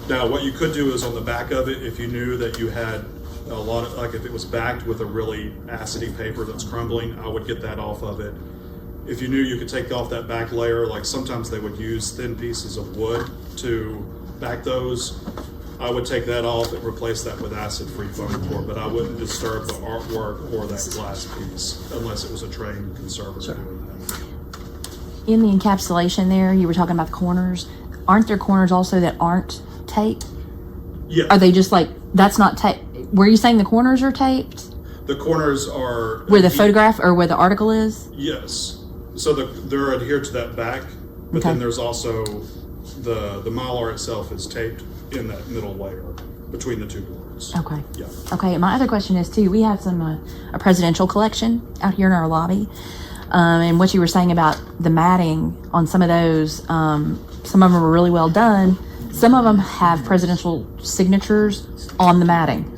[SPEAKER 4] Now, what you could do is on the back of it, if you knew that you had a lot of, like if it was backed with a really acidy paper that's crumbling, I would get that off of it. If you knew you could take off that back layer, like sometimes they would use thin pieces of wood to back those, I would take that off and replace that with acid-free foam core, but I wouldn't disturb the artwork or that glass piece unless it was a trained conservator doing that.
[SPEAKER 9] In the encapsulation there, you were talking about the corners. Aren't there corners also that aren't taped?
[SPEAKER 4] Yeah.
[SPEAKER 9] Are they just like, that's not taped? Were you saying the corners are taped?
[SPEAKER 4] The corners are...
[SPEAKER 9] Where the photograph or where the article is?
[SPEAKER 4] Yes. So they're adhered to that back, but then there's also the Mylar itself is taped in that middle layer between the 2 boards.
[SPEAKER 9] Okay.
[SPEAKER 4] Yeah.
[SPEAKER 9] Okay, my other question is too, we have some a presidential collection out here in our lobby. And what you were saying about the matting on some of those, some of them are really well done. Some of them have presidential signatures on the matting.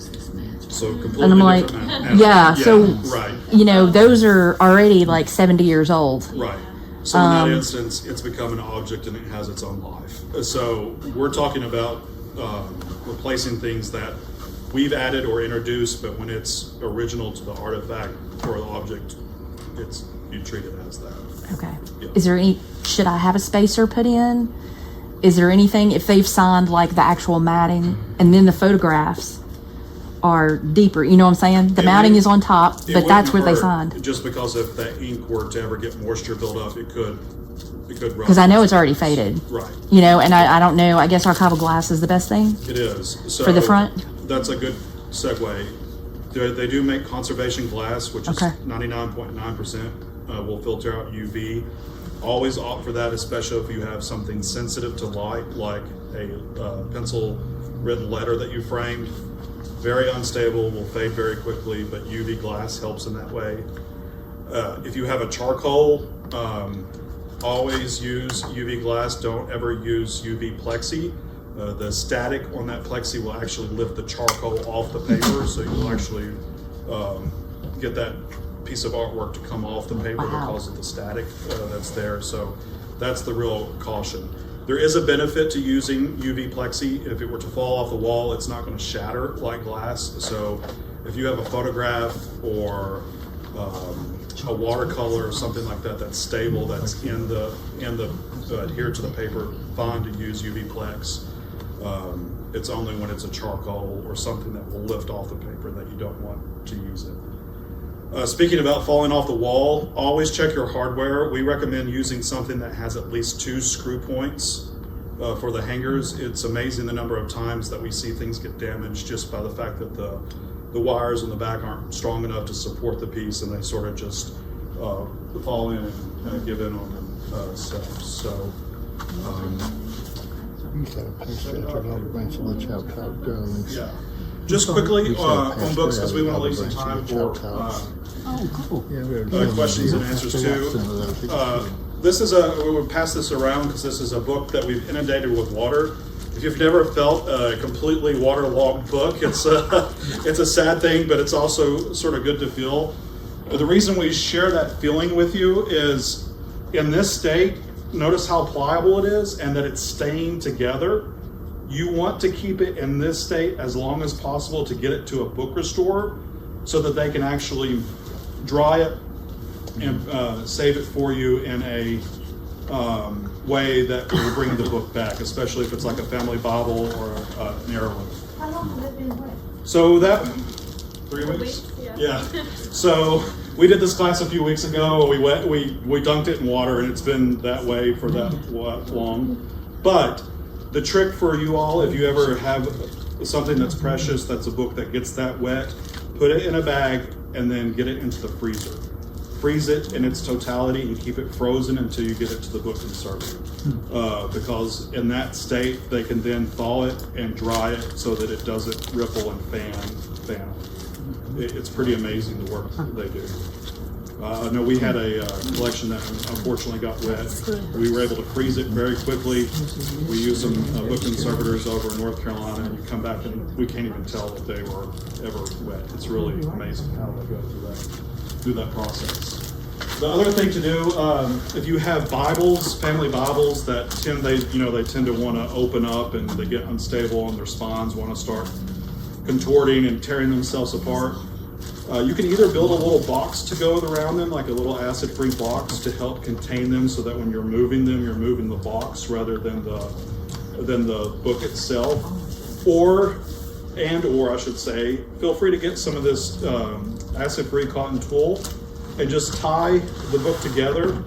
[SPEAKER 4] So completely
[SPEAKER 9] And I'm like,
[SPEAKER 4] different.
[SPEAKER 9] so,
[SPEAKER 4] right.
[SPEAKER 9] you know, those are already like 70 years old.
[SPEAKER 4] Right. So in that instance, it's become an object and it has its own life. So we're talking about replacing things that we've added or introduced, but when it's original to the artifact or the object, you treat it as that.
[SPEAKER 9] Okay.
[SPEAKER 4] Yeah.
[SPEAKER 9] Is there any, should I have a spacer put in? Is there anything, if they've signed like the actual matting and then the photographs are deeper, you know what I'm saying? The matting is on top, but that's where they signed.
[SPEAKER 4] Just because if that ink were to ever get moisture built up, it could run.
[SPEAKER 9] Because I know it's already faded.
[SPEAKER 4] Right.
[SPEAKER 9] You know, and I don't know, I guess archival glass is the best thing
[SPEAKER 4] It is. So
[SPEAKER 9] for the front.
[SPEAKER 4] That's a good segue. They do make conservation glass, which is 99.9% will filter out UV. Always opt for that, especially if you have something sensitive to light, like a pencil written letter that you framed. Very unstable, will fade very quickly, but UV glass helps in that way. If you have a charcoal, always use UV glass. Don't ever use UV plexi. The static on that plexi will actually lift the charcoal off the paper, so you'll actually get that piece of artwork to come off the paper because of the static that's there. So that's the real caution. There is a benefit to using UV plexi. If it were to fall off the wall, it's not going to shatter like glass. So if you have a photograph or a watercolor or something like that that's stable, that's adhered to the paper, fine to use UV plex. It's only when it's a charcoal or something that will lift off the paper that you don't want to use it. Speaking about falling off the wall, always check your hardware. We recommend using something that has at least 2 screw points for the hangers. It's amazing the number of times that we see things get damaged just by the fact that the wires on the back aren't strong enough to support the piece, and they sort of just fall in and give in on themselves. So. Yeah. Just quickly on books, because we want to leave some time for questions and answers too. This is we would pass this around because this is a book that we've inundated with water. If you've never felt a completely waterlogged book, it's a sad thing, but it's also sort of good to feel. The reason we share that feeling with you is in this state, notice how pliable it is and that it's staying together. You want to keep it in this state as long as possible to get it to a book restorer so that they can actually dry it and save it for you in a way that will bring the book back, especially if it's like a family Bible or an heirloom.
[SPEAKER 6] How long has it been wet?
[SPEAKER 4] So that 3 weeks? Yeah. So we did this class a few weeks ago. We dunked it in water, and it's been that way for that long. But the trick for you all, if you ever have something that's precious, that's a book that gets that wet, put it in a bag and then get it into the freezer. Freeze it in its totality and keep it frozen until you get it to the book conservator. Because in that state, they can then thaw it and dry it so that it doesn't ripple and fan. It's pretty amazing the work that they do. No, we had a collection that unfortunately got wet. We were able to freeze it very quickly. We used some book conservators over in North Carolina, and you come back and we can't even tell that they were ever wet. It's really amazing how they go through that process. The other thing to do, if you have Bibles, family Bibles that they tend to want to open up and they get unstable and their spines want to start contorting and tearing themselves apart. You can either build a little box to go around them, like a little acid-free box to help contain them so that when you're moving them, you're moving the box rather than the book itself. Or I should say, feel free to get some of this acid-free cotton tulle and just tie the book together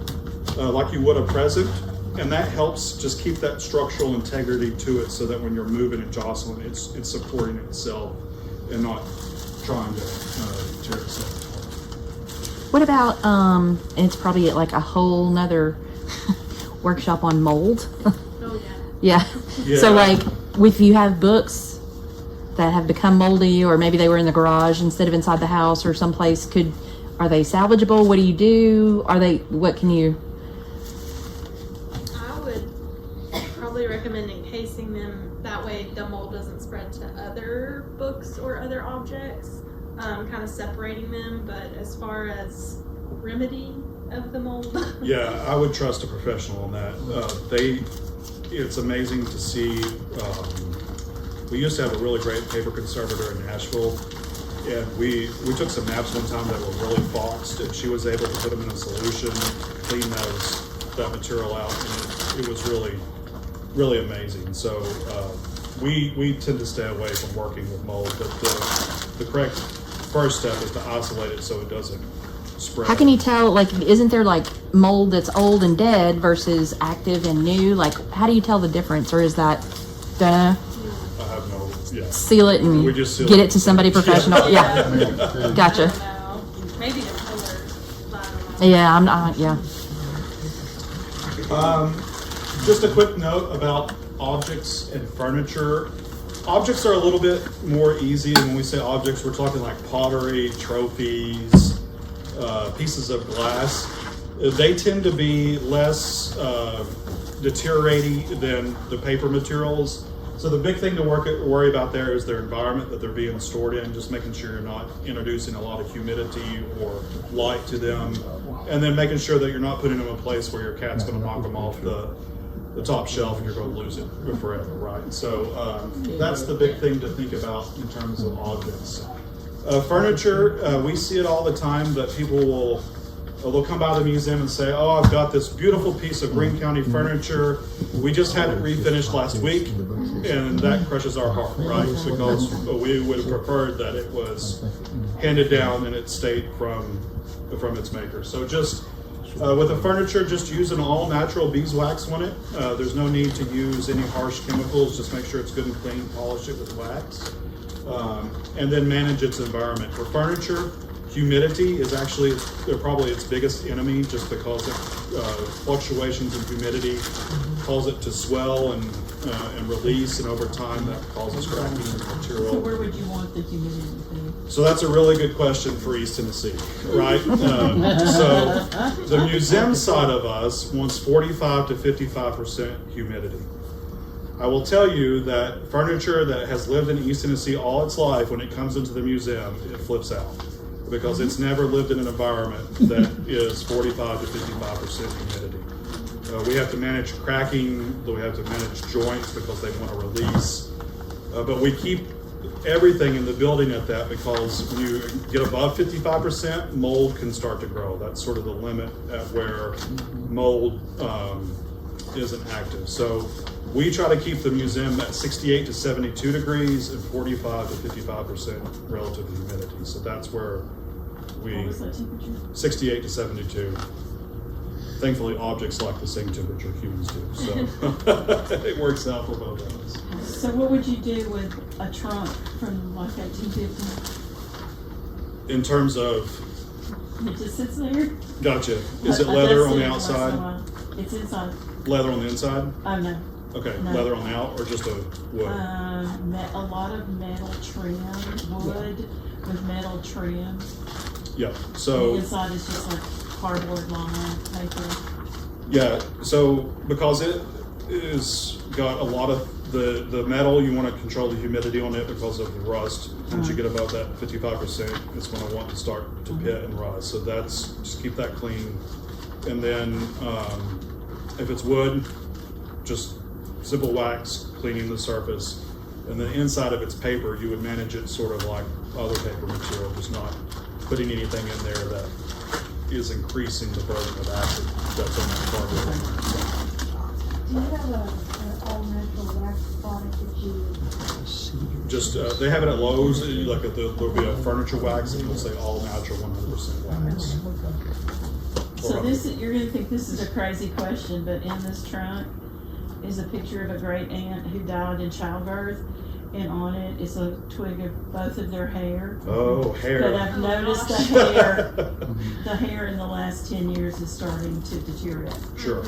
[SPEAKER 4] like you would a present. And that helps just keep that structural integrity to it so that when you're moving and jostling, it's supporting itself and not trying to tear itself.
[SPEAKER 9] What about, and it's probably like a whole nother workshop on mold.
[SPEAKER 5] Oh, yeah.
[SPEAKER 9] Yeah. So like, if you have books that have become moldy, or maybe they were in the garage instead of inside the house or someplace, are they salvageable? What do you do? What can you?
[SPEAKER 5] I would probably recommend encasing them. That way the mold doesn't spread to other books or other objects, kind of separating them. But as far as remedy of the mold.
[SPEAKER 4] Yeah, I would trust a professional on that. It's amazing to see. We used to have a really great paper conservator in Nashville, and we took some maps one time that were really boxed, and she was able to put them in a solution, clean that material out, and it was really, really amazing. So we tend to stay away from working with mold, but the correct first step is to isolate it so it doesn't spread.
[SPEAKER 9] How can you tell, like, isn't there like mold that's old and dead versus active and new? Like, how do you tell the difference, or is that seal it and get it to somebody professional? Yeah. Gotcha.
[SPEAKER 5] Maybe the colors.
[SPEAKER 9] Yeah, I'm not, yeah.
[SPEAKER 4] Just a quick note about objects and furniture. Objects are a little bit more easy. When we say objects, we're talking like pottery, trophies, pieces of glass. They tend to be less deteriorating than the paper materials. So the big thing to worry about there is their environment that they're being stored in, just making sure you're not introducing a lot of humidity or light to them, and then making sure that you're not putting them in a place where your cat's going to knock them off the top shelf and you're going to lose it forever, right? So that's the big thing to think about in terms of objects. Furniture, we see it all the time, but people they'll come by the museum and say, oh, I've got this beautiful piece of Greene County furniture. We just had it refinished last week, and that crushes our heart, right? Because we would have preferred that it was handed down in its state from its maker. So just with the furniture, just use an all natural beeswax on it. There's no need to use any harsh chemicals. Just make sure it's good and clean, polish it with wax, and then manage its environment. For furniture, humidity is actually probably its biggest enemy, just because fluctuations in humidity cause it to swell and release, and over time that causes cracking in the material.
[SPEAKER 7] So where would you want the humidity to be?
[SPEAKER 4] So that's a really good question for East Tennessee, right? So the museum side of us wants 45 to 55% humidity. I will tell you that furniture that has lived in East Tennessee all its life, when it comes into the museum, it flips out, because it's never lived in an environment that is 45 to 55% humidity. We have to manage cracking, we have to manage joints because they want to release. But we keep everything in the building at that because when you get above 55%, mold can start to grow. That's sort of the limit at where mold isn't active. So we try to keep the museum at 68 to 72 degrees and 45 to 55% relative humidity. So that's where
[SPEAKER 7] What was that temperature?
[SPEAKER 4] 68 to 72. Thankfully, objects like the same temperature humans do, so it works out for both of us.
[SPEAKER 7] So what would you do with a trunk from like 1850?
[SPEAKER 4] In terms of,
[SPEAKER 7] It just sits there?
[SPEAKER 4] gotcha. Is it
[SPEAKER 7] I
[SPEAKER 4] leather
[SPEAKER 7] just
[SPEAKER 4] on
[SPEAKER 7] sit
[SPEAKER 4] the
[SPEAKER 7] it once in a
[SPEAKER 4] outside?
[SPEAKER 7] while. It's inside.
[SPEAKER 4] Leather on the inside?
[SPEAKER 7] Oh, no.
[SPEAKER 4] Okay,
[SPEAKER 7] No.
[SPEAKER 4] leather on the out or just a wood?
[SPEAKER 7] A lot of metal trim, wood with metal trim.
[SPEAKER 4] Yeah,
[SPEAKER 7] The
[SPEAKER 4] so,
[SPEAKER 7] inside is just like cardboard lined paper.
[SPEAKER 4] yeah, so because it is got a lot of the metal, you want to control the humidity on it because of the rust. Once you get above that 55%, it's going to want to start to pit and rust. So that's, just keep that clean. And then if it's wood, just simple wax, cleaning the surface. And the inside of it's paper, you would manage it sort of like other paper material, just not putting anything in there that is increasing the burden of acid that's on that cardboard.
[SPEAKER 3] Do you have an all-natural wax product that you,
[SPEAKER 4] Just, they have it at Lowe's, like there'll be a furniture wax and it'll say all natural 100% wax.
[SPEAKER 7] So you're gonna think this is a crazy question, but in this trunk is a picture of a great aunt who died in childbirth, and on it is a twig of both of their hair.
[SPEAKER 4] Oh, hair.
[SPEAKER 7] But I've noticed the hair in the last 10 years is starting to deteriorate.
[SPEAKER 4] Sure.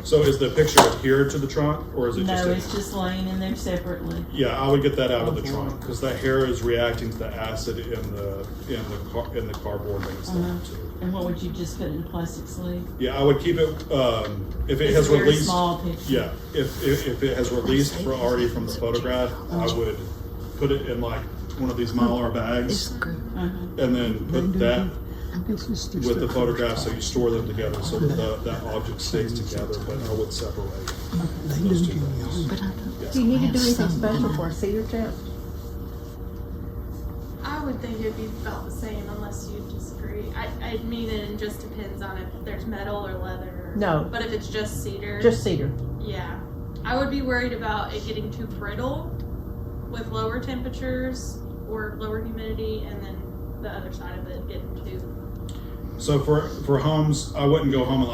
[SPEAKER 4] So is the picture adhered to the trunk or is it just?
[SPEAKER 7] No, it's just laying in there separately.
[SPEAKER 4] Yeah, I would get that out of the trunk because the hair is reacting to the acid in the cardboard that it's down to.
[SPEAKER 7] And what would you just put in a plastic sleeve?
[SPEAKER 4] Yeah, I would keep it if it
[SPEAKER 7] It's
[SPEAKER 4] has
[SPEAKER 7] a very
[SPEAKER 4] released.
[SPEAKER 7] small picture.
[SPEAKER 4] Yeah, if it has released already from the photograph, I would put it in like one of these Mylar bags and then put that with the photograph so you store them together so that that object stays together, but I would separate those two things.
[SPEAKER 2] Do you need to do anything special for a cedar tip?
[SPEAKER 5] I would think it'd be about the same unless you disagree. I mean, it just depends on if there's metal or leather.
[SPEAKER 2] No.
[SPEAKER 5] But if it's just cedar.
[SPEAKER 2] Just cedar.
[SPEAKER 5] Yeah. I would be worried about it getting too brittle with lower temperatures or lower humidity, and then the other side of it getting too.
[SPEAKER 4] So for homes, I wouldn't go home and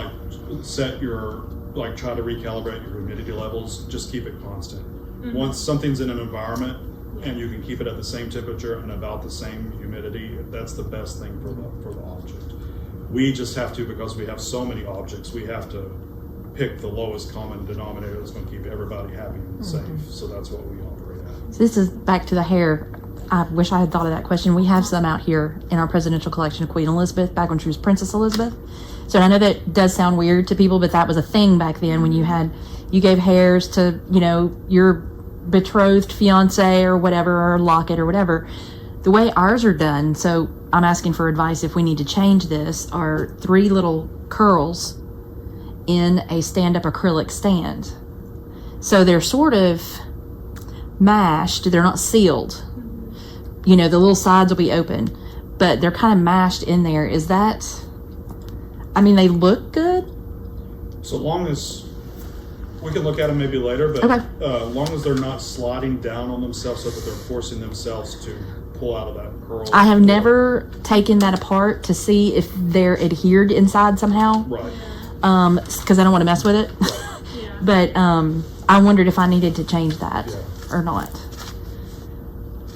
[SPEAKER 4] like try to recalibrate your humidity levels. Just keep it constant. Once something's in an environment and you can keep it at the same temperature and about the same humidity, that's the best thing for the object. We just have to, because we have so many objects, we have to pick the lowest common denominator that's going to keep everybody happy and safe. So that's what we operate at.
[SPEAKER 9] So this is back to the hair. I wish I had thought of that question. We have some out here in our presidential collection of Queen Elizabeth, back when she was Princess Elizabeth. So I know that does sound weird to people, but that was a thing back then when you gave hairs to, your betrothed fiance or whatever, or locket or whatever. The way ours are done, so I'm asking for advice if we need to change this, are 3 little curls in a stand-up acrylic stand. So they're sort of mashed, they're not sealed. The little sides will be open, but they're kind of mashed in there. Is that, they look good?
[SPEAKER 4] So long as, we can look at them maybe later, but long as they're not sliding down on themselves so that they're forcing themselves to pull out of that curl.
[SPEAKER 9] I have never taken that apart to see if they're adhered inside somehow.
[SPEAKER 4] Right.
[SPEAKER 9] Because I don't want to mess with it.
[SPEAKER 5] Yeah.
[SPEAKER 9] But I wondered if I needed to change that or not.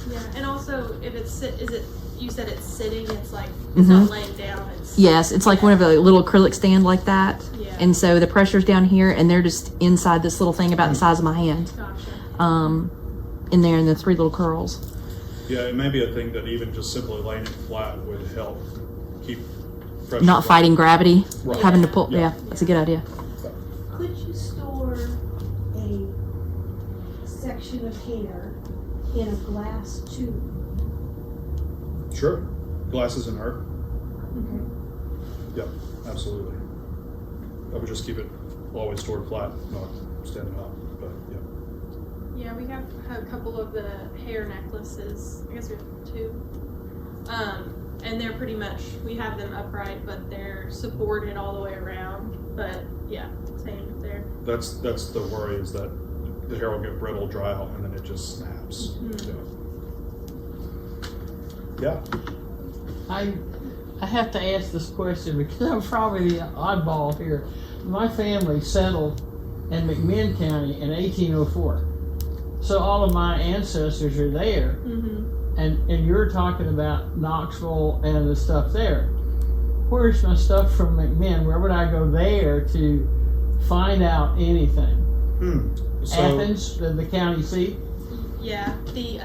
[SPEAKER 5] Yeah, and also if you said it's sitting, it's like, it's not laying down, it's.
[SPEAKER 9] Yes, it's like one of the little acrylic stand like that.
[SPEAKER 5] Yeah.
[SPEAKER 9] And so the pressure's down here and they're just inside this little thing about the size of my hand.
[SPEAKER 5] Gotcha.
[SPEAKER 9] In there in the 3 little curls.
[SPEAKER 4] Yeah, it may be a thing that even just simply laying it flat would help keep pressure.
[SPEAKER 9] Not fighting gravity,
[SPEAKER 4] Right.
[SPEAKER 9] having to pull.
[SPEAKER 4] Yeah.
[SPEAKER 9] Yeah, that's a good idea.
[SPEAKER 3] could you store a section of hair in a glass tube?
[SPEAKER 4] Sure. Glass is inert.
[SPEAKER 3] Okay.
[SPEAKER 4] Yep, absolutely. I would just keep it always stored flat, not standing up, but yeah.
[SPEAKER 5] Yeah, we have a couple of the hair necklaces. I guess we have 2. And they're pretty much, we have them upright, but they're supported all the way around. But yeah, same there.
[SPEAKER 4] That's the worry, is that the hair will get brittle, dry out, and then it just snaps. Yeah.
[SPEAKER 10] I have to ask this question because I'm probably the oddball here. My family settled in McMinn County in 1804. So all of my ancestors are there. And you're talking about Knoxville and the stuff there. Where's my stuff from McMinn? Where would I go there to find out anything?
[SPEAKER 4] So,
[SPEAKER 10] Athens, the county seat?
[SPEAKER 5] Yeah, the,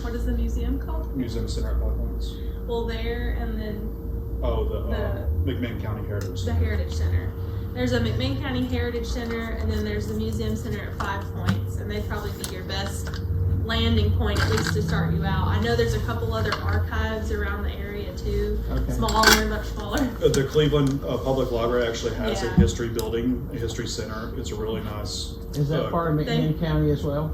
[SPEAKER 5] what is the museum called?
[SPEAKER 4] Museum Center at 5 Points.
[SPEAKER 5] Well, there, and then
[SPEAKER 4] Oh, the McMinn County Heritage
[SPEAKER 5] the
[SPEAKER 4] Center.
[SPEAKER 5] Heritage Center. There's a McMinn County Heritage Center, and then there's the Museum Center at 5 Points, and they'd probably be your best landing point, at least to start you out. I know there's a couple other archives around the area too,
[SPEAKER 10] Okay.
[SPEAKER 5] smaller, much smaller.
[SPEAKER 4] The Cleveland Public Library actually has a
[SPEAKER 5] Yeah.
[SPEAKER 4] history building, a history center. It's a really nice.
[SPEAKER 10] Is that part of McMinn County as well?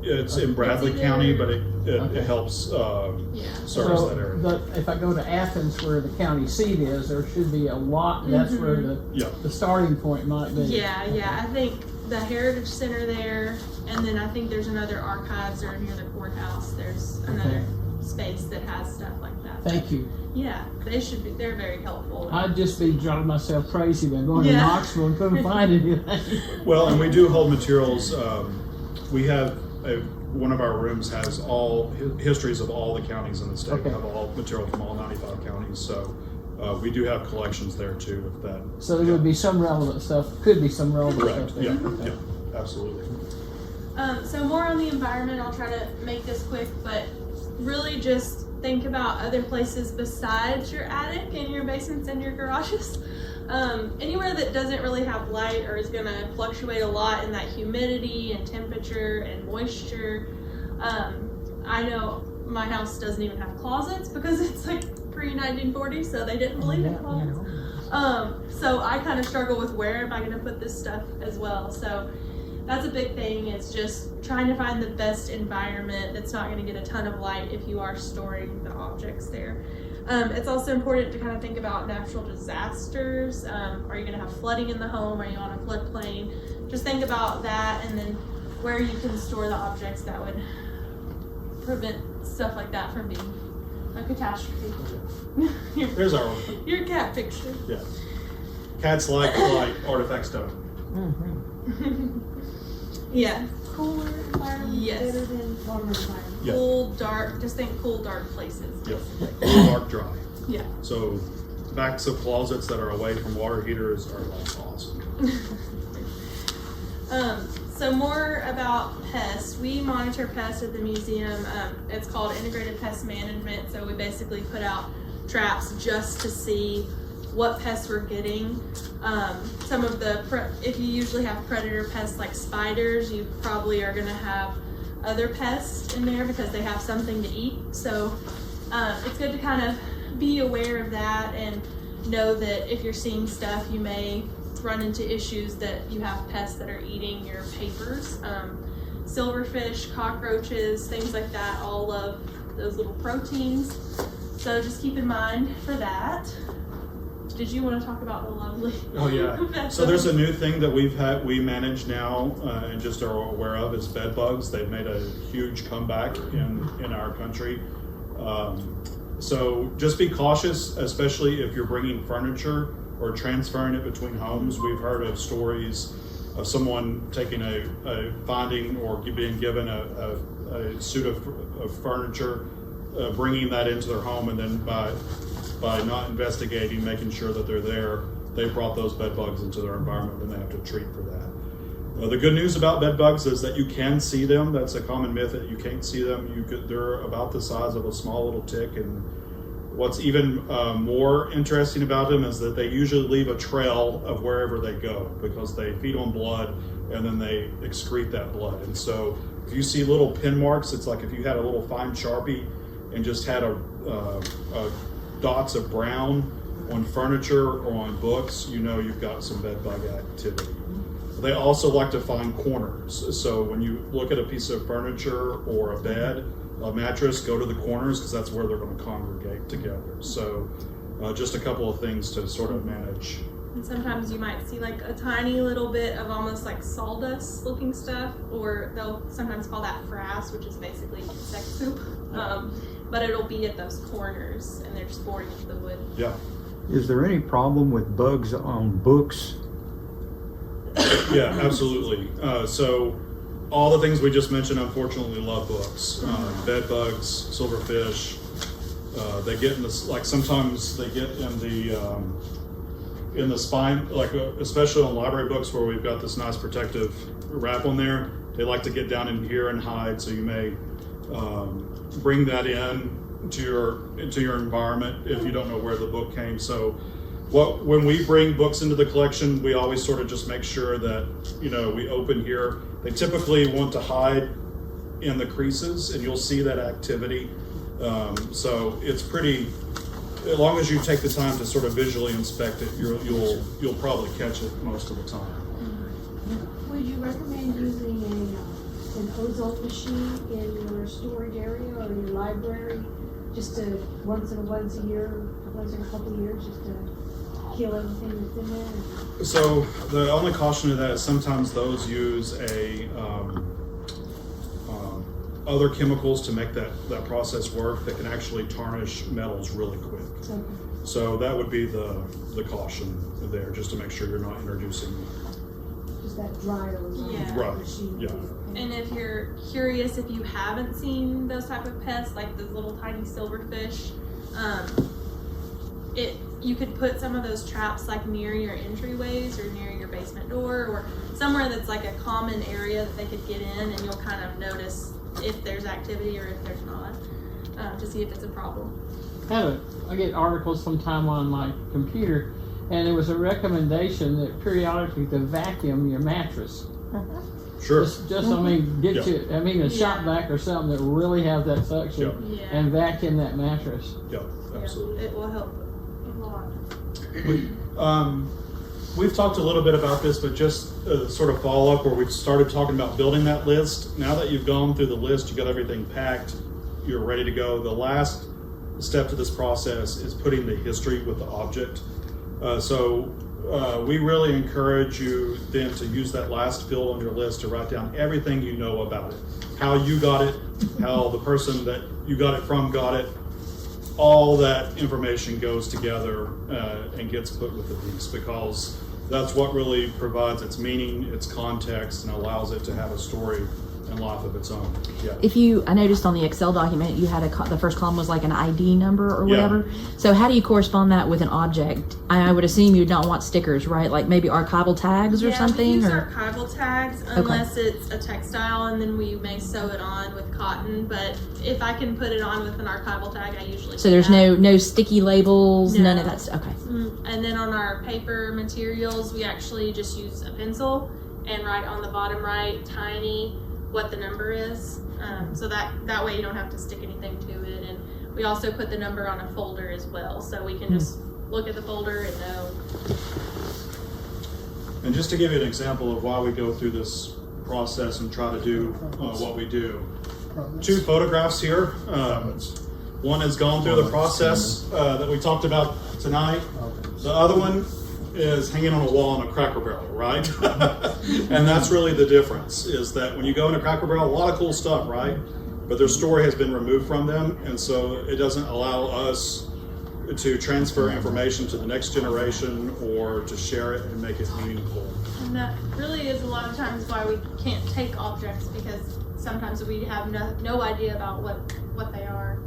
[SPEAKER 4] It's in Bradley
[SPEAKER 5] It's
[SPEAKER 4] County,
[SPEAKER 5] either-
[SPEAKER 4] but it
[SPEAKER 10] Okay.
[SPEAKER 4] helps
[SPEAKER 5] Yeah.
[SPEAKER 4] service
[SPEAKER 10] So
[SPEAKER 4] that area.
[SPEAKER 10] if I go to Athens where the county seat is, there should be a lot, that's where
[SPEAKER 4] Yeah.
[SPEAKER 10] the starting point might be.
[SPEAKER 5] Yeah, yeah. I think the Heritage Center there, and then I think there's another archives or near the courthouse. There's another space that has stuff like that.
[SPEAKER 10] Thank you.
[SPEAKER 5] Yeah, they're very helpful.
[SPEAKER 10] I'd just be driving myself crazy by going to
[SPEAKER 5] Yeah.
[SPEAKER 10] Knoxville and couldn't find anything.
[SPEAKER 4] Well, and we do hold materials. We have one of our rooms has all histories of all the counties in the state.
[SPEAKER 10] Okay.
[SPEAKER 4] We have all material from all 95 counties. So we do have collections there too. If that.
[SPEAKER 10] So there would be some relevant stuff, could be some relevant
[SPEAKER 4] Correct.
[SPEAKER 10] stuff
[SPEAKER 4] Yeah.
[SPEAKER 10] there. Okay.
[SPEAKER 4] Yeah. Absolutely.
[SPEAKER 5] So more on the environment, I'll try to make this quick, but really just think about other places besides your attic and your basements and your garages. Anywhere that doesn't really have light or is gonna fluctuate a lot in that humidity and temperature and moisture. I know my house doesn't even have closets because it's like pre-1940, so they didn't believe in closets. So I kind of struggle with where am I gonna put this stuff as well. So that's a big thing. It's just trying to find the best environment that's not going to get a ton of light if you are storing the objects there. It's also important to kind of think about natural disasters. Are you going to have flooding in the home? Are you on a floodplain? Just think about that, and then where you can store the objects that would prevent stuff like that from being a catastrophe.
[SPEAKER 4] Here's our one.
[SPEAKER 5] Your cat picture.
[SPEAKER 4] Yeah. Cats like artifacts don't.
[SPEAKER 5] Yeah.
[SPEAKER 6] Cooler environment
[SPEAKER 5] Yes.
[SPEAKER 6] better than warmer environment.
[SPEAKER 4] Yeah.
[SPEAKER 5] Cool, dark. Just think cool, dark places.
[SPEAKER 4] Yeah. Cool, dark, dry.
[SPEAKER 5] Yeah.
[SPEAKER 4] So backs of closets that are away from water heaters are like awesome.
[SPEAKER 5] So more about pests. We monitor pests at the museum. It's called Integrated Pest Management. So we basically put out traps just to see what pests we're getting. Some of the, if you usually have predator pests like spiders, you probably are gonna have other pests in there because they have something to eat. So it's good to kind of be aware of that and know that if you're seeing stuff, you may run into issues that you have pests that are eating your papers. Silverfish, cockroaches, things like that all love those little proteins. So just keep in mind for that. Did you want to talk about the lovely?
[SPEAKER 4] Oh yeah. So there's a new thing that we manage now and just are aware of is bed bugs. They've made a huge comeback in our country. So just be cautious, especially if you're bringing furniture or transferring it between homes. We've heard of stories of someone taking a finding or being given a suit of furniture, bringing that into their home, and then by not investigating, making sure that they're there, they brought those bed bugs into their environment and they have to treat for that. The good news about bed bugs is that you can see them. That's a common myth that you can't see them. They're about the size of a small little tick, and what's even more interesting about them is that they usually leave a trail of wherever they go because they feed on blood and then they excrete that blood. And so if you see little pin marks, it's like if you had a little fine Sharpie and just had a dots of brown on furniture or on books, you know you've got some bed bug activity. They also like to find corners. So when you look at a piece of furniture or a bed, a mattress, go to the corners because that's where they're going to congregate together. So just a couple of things to sort of manage.
[SPEAKER 5] And sometimes you might see like a tiny little bit of almost like sawdust looking stuff, or they'll sometimes call that frass, which is basically insect poop. But it'll be at those corners and they're just boring into the wood.
[SPEAKER 4] Yeah.
[SPEAKER 12] Is there any problem with bugs on books?
[SPEAKER 4] Yeah, absolutely. So all the things we just mentioned, unfortunately, love books. Bed bugs, silverfish. They get in this, like sometimes they get in the spine, like especially on library books where we've got this nice protective wrap on there. They like to get down in here and hide. So you may bring that into your environment if you don't know where the book came. So when we bring books into the collection, we always sort of just make sure that, we open here. They typically want to hide in the creases, and you'll see that activity. So it's pretty, as long as you take the time to sort of visually inspect it, you'll probably catch it most of the time.
[SPEAKER 3] Would you recommend using an ozone machine in your storage area or your library, just to once in a year, once in a couple of years, just to kill everything that's in there?
[SPEAKER 4] So the only caution to that is sometimes those use other chemicals to make that process work that can actually tarnish metals really quick.
[SPEAKER 3] Okay.
[SPEAKER 4] So that would be the caution there, just to make sure you're not introducing.
[SPEAKER 3] Just that dry ozone
[SPEAKER 4] Right.
[SPEAKER 3] machine.
[SPEAKER 4] Yeah.
[SPEAKER 5] And if you're curious, if you haven't seen those type of pests, like those little tiny silverfish, you could put some of those traps like near your entryways or near your basement door or somewhere that's like a common area that they could get in, and you'll kind of notice if there's activity or if there's not, to see if it's a problem.
[SPEAKER 10] I get articles sometime on my computer, and it was a recommendation that periodically to vacuum your mattress.
[SPEAKER 4] Sure.
[SPEAKER 10] Just I mean, get
[SPEAKER 4] Yeah.
[SPEAKER 10] you, a shop vac or something that really has that suction,
[SPEAKER 5] Yeah.
[SPEAKER 10] and vacuum that mattress.
[SPEAKER 4] Yeah, absolutely.
[SPEAKER 5] Yeah, it will help a lot.
[SPEAKER 4] We've talked a little bit about this, but just sort of follow up where we've started talking about building that list. Now that you've gone through the list, you got everything packed, you're ready to go. The last step to this process is putting the history with the object. So we really encourage you then to use that last field on your list to write down everything you know about it. How you got it, how the person that you got it from got it. All that information goes together and gets put with the piece, because that's what really provides its meaning, its context, and allows it to have a story and life of its own. Yeah.
[SPEAKER 9] I noticed on the Excel document you had the first column was like an ID number or
[SPEAKER 4] Yeah.
[SPEAKER 9] whatever. So how do you correspond that with an object? I would assume you'd not want stickers, right? Like maybe archival tags or something?
[SPEAKER 5] We use
[SPEAKER 9] or
[SPEAKER 5] archival tags unless it's a textile, and then we may sew it on with cotton. But if I can put it on with an archival tag, I usually
[SPEAKER 9] so
[SPEAKER 5] do
[SPEAKER 9] there's
[SPEAKER 5] that.
[SPEAKER 9] no sticky labels,
[SPEAKER 5] No.
[SPEAKER 9] none of that stuff. Okay.
[SPEAKER 5] And then on our paper materials, we actually just use a pencil and write on the bottom right, tiny, what the number is. So that way you don't have to stick anything to it. And we also put the number on a folder as well, so we can just look at the folder and know.
[SPEAKER 4] And just to give you an example of why we go through this process and try to do what we do. 2 photographs here. One has gone through the process that we talked about tonight. The other one is hanging on a wall in a Cracker Barrel, right? And that's really the difference, is that when you go in a Cracker Barrel, a lot of cool stuff, right? But their story has been removed from them, and so it doesn't allow us to transfer information to the next generation or to share it and make it meaningful.
[SPEAKER 5] And that really is a lot of times why we can't take objects, because sometimes we have no idea about what they are.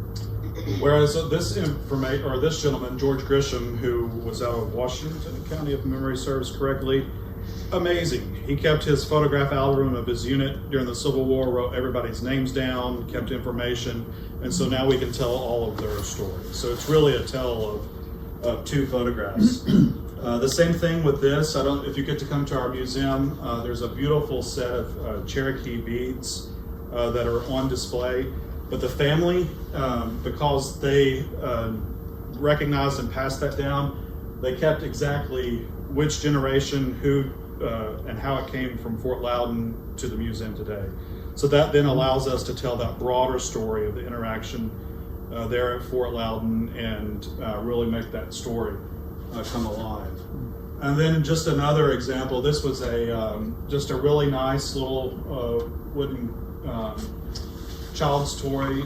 [SPEAKER 4] Whereas this gentleman, George Grisham, who was out of Washington County, if memory serves correctly, amazing. He kept his photograph album of his unit during the Civil War, wrote everybody's names down, kept information, and so now we can tell all of their stories. So it's really a tell of 2 photographs. The same thing with this. If you get to come to our museum, there's a beautiful set of Cherokee beads that are on display. But the family, because they recognized and passed that down, they kept exactly which generation, who and how it came from Fort Loudon to the museum today. So that then allows us to tell that broader story of the interaction there at Fort Loudon and really make that story come alive. And then just another example, this was just a really nice little wooden child's toy.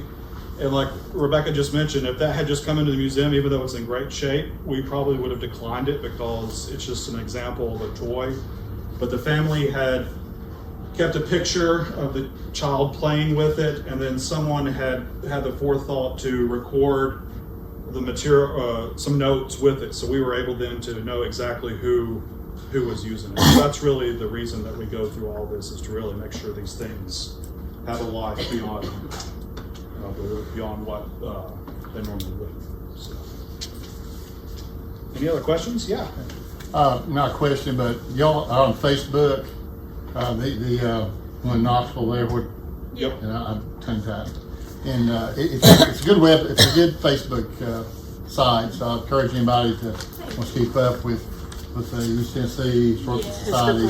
[SPEAKER 4] And like Rebecca just mentioned, if that had just come into the museum, even though it's in great shape, we probably would have declined it because it's just an example of a toy. But the family had kept a picture of the child playing with it, and then someone had the forethought to record the material, some notes with it. So we were able then to know exactly who was using it. So that's really the reason that we go through all this, is to really make sure these things have a life beyond what they normally would. So. Any other questions? Yeah.
[SPEAKER 8] Not a question, but y'all are on Facebook. The one in Knoxville there, where,
[SPEAKER 4] Yep.
[SPEAKER 8] and I'm tongue-tied. And it's a good it's a good Facebook site. So I encourage anybody to want to keep up with the East Tennessee Historical Society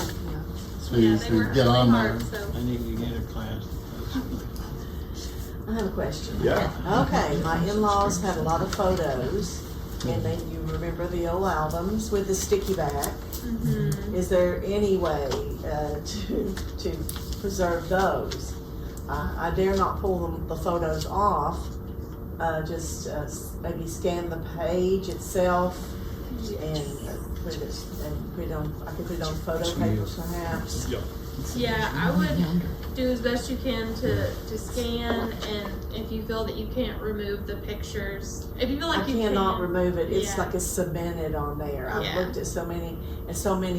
[SPEAKER 8] to get on there.
[SPEAKER 10] I need to get a class.
[SPEAKER 1] I have a question.
[SPEAKER 4] Yeah.
[SPEAKER 1] Okay, my in-laws have a lot of photos, and then you remember the old albums with the sticky back.
[SPEAKER 5] Mm-hmm.
[SPEAKER 1] Is there any way to preserve those? I dare not pull the photos off. Just maybe scan the page itself and put it on. I could put it on photo paper perhaps.
[SPEAKER 4] Yep.
[SPEAKER 5] Yeah, I would do as best you can to scan, and if you feel that you can't remove the pictures, if you feel like
[SPEAKER 1] I
[SPEAKER 5] you
[SPEAKER 1] cannot
[SPEAKER 5] can,
[SPEAKER 1] remove it. It's
[SPEAKER 5] yeah.
[SPEAKER 1] like it's cemented on there. I've
[SPEAKER 5] Yeah.
[SPEAKER 1] looked at so many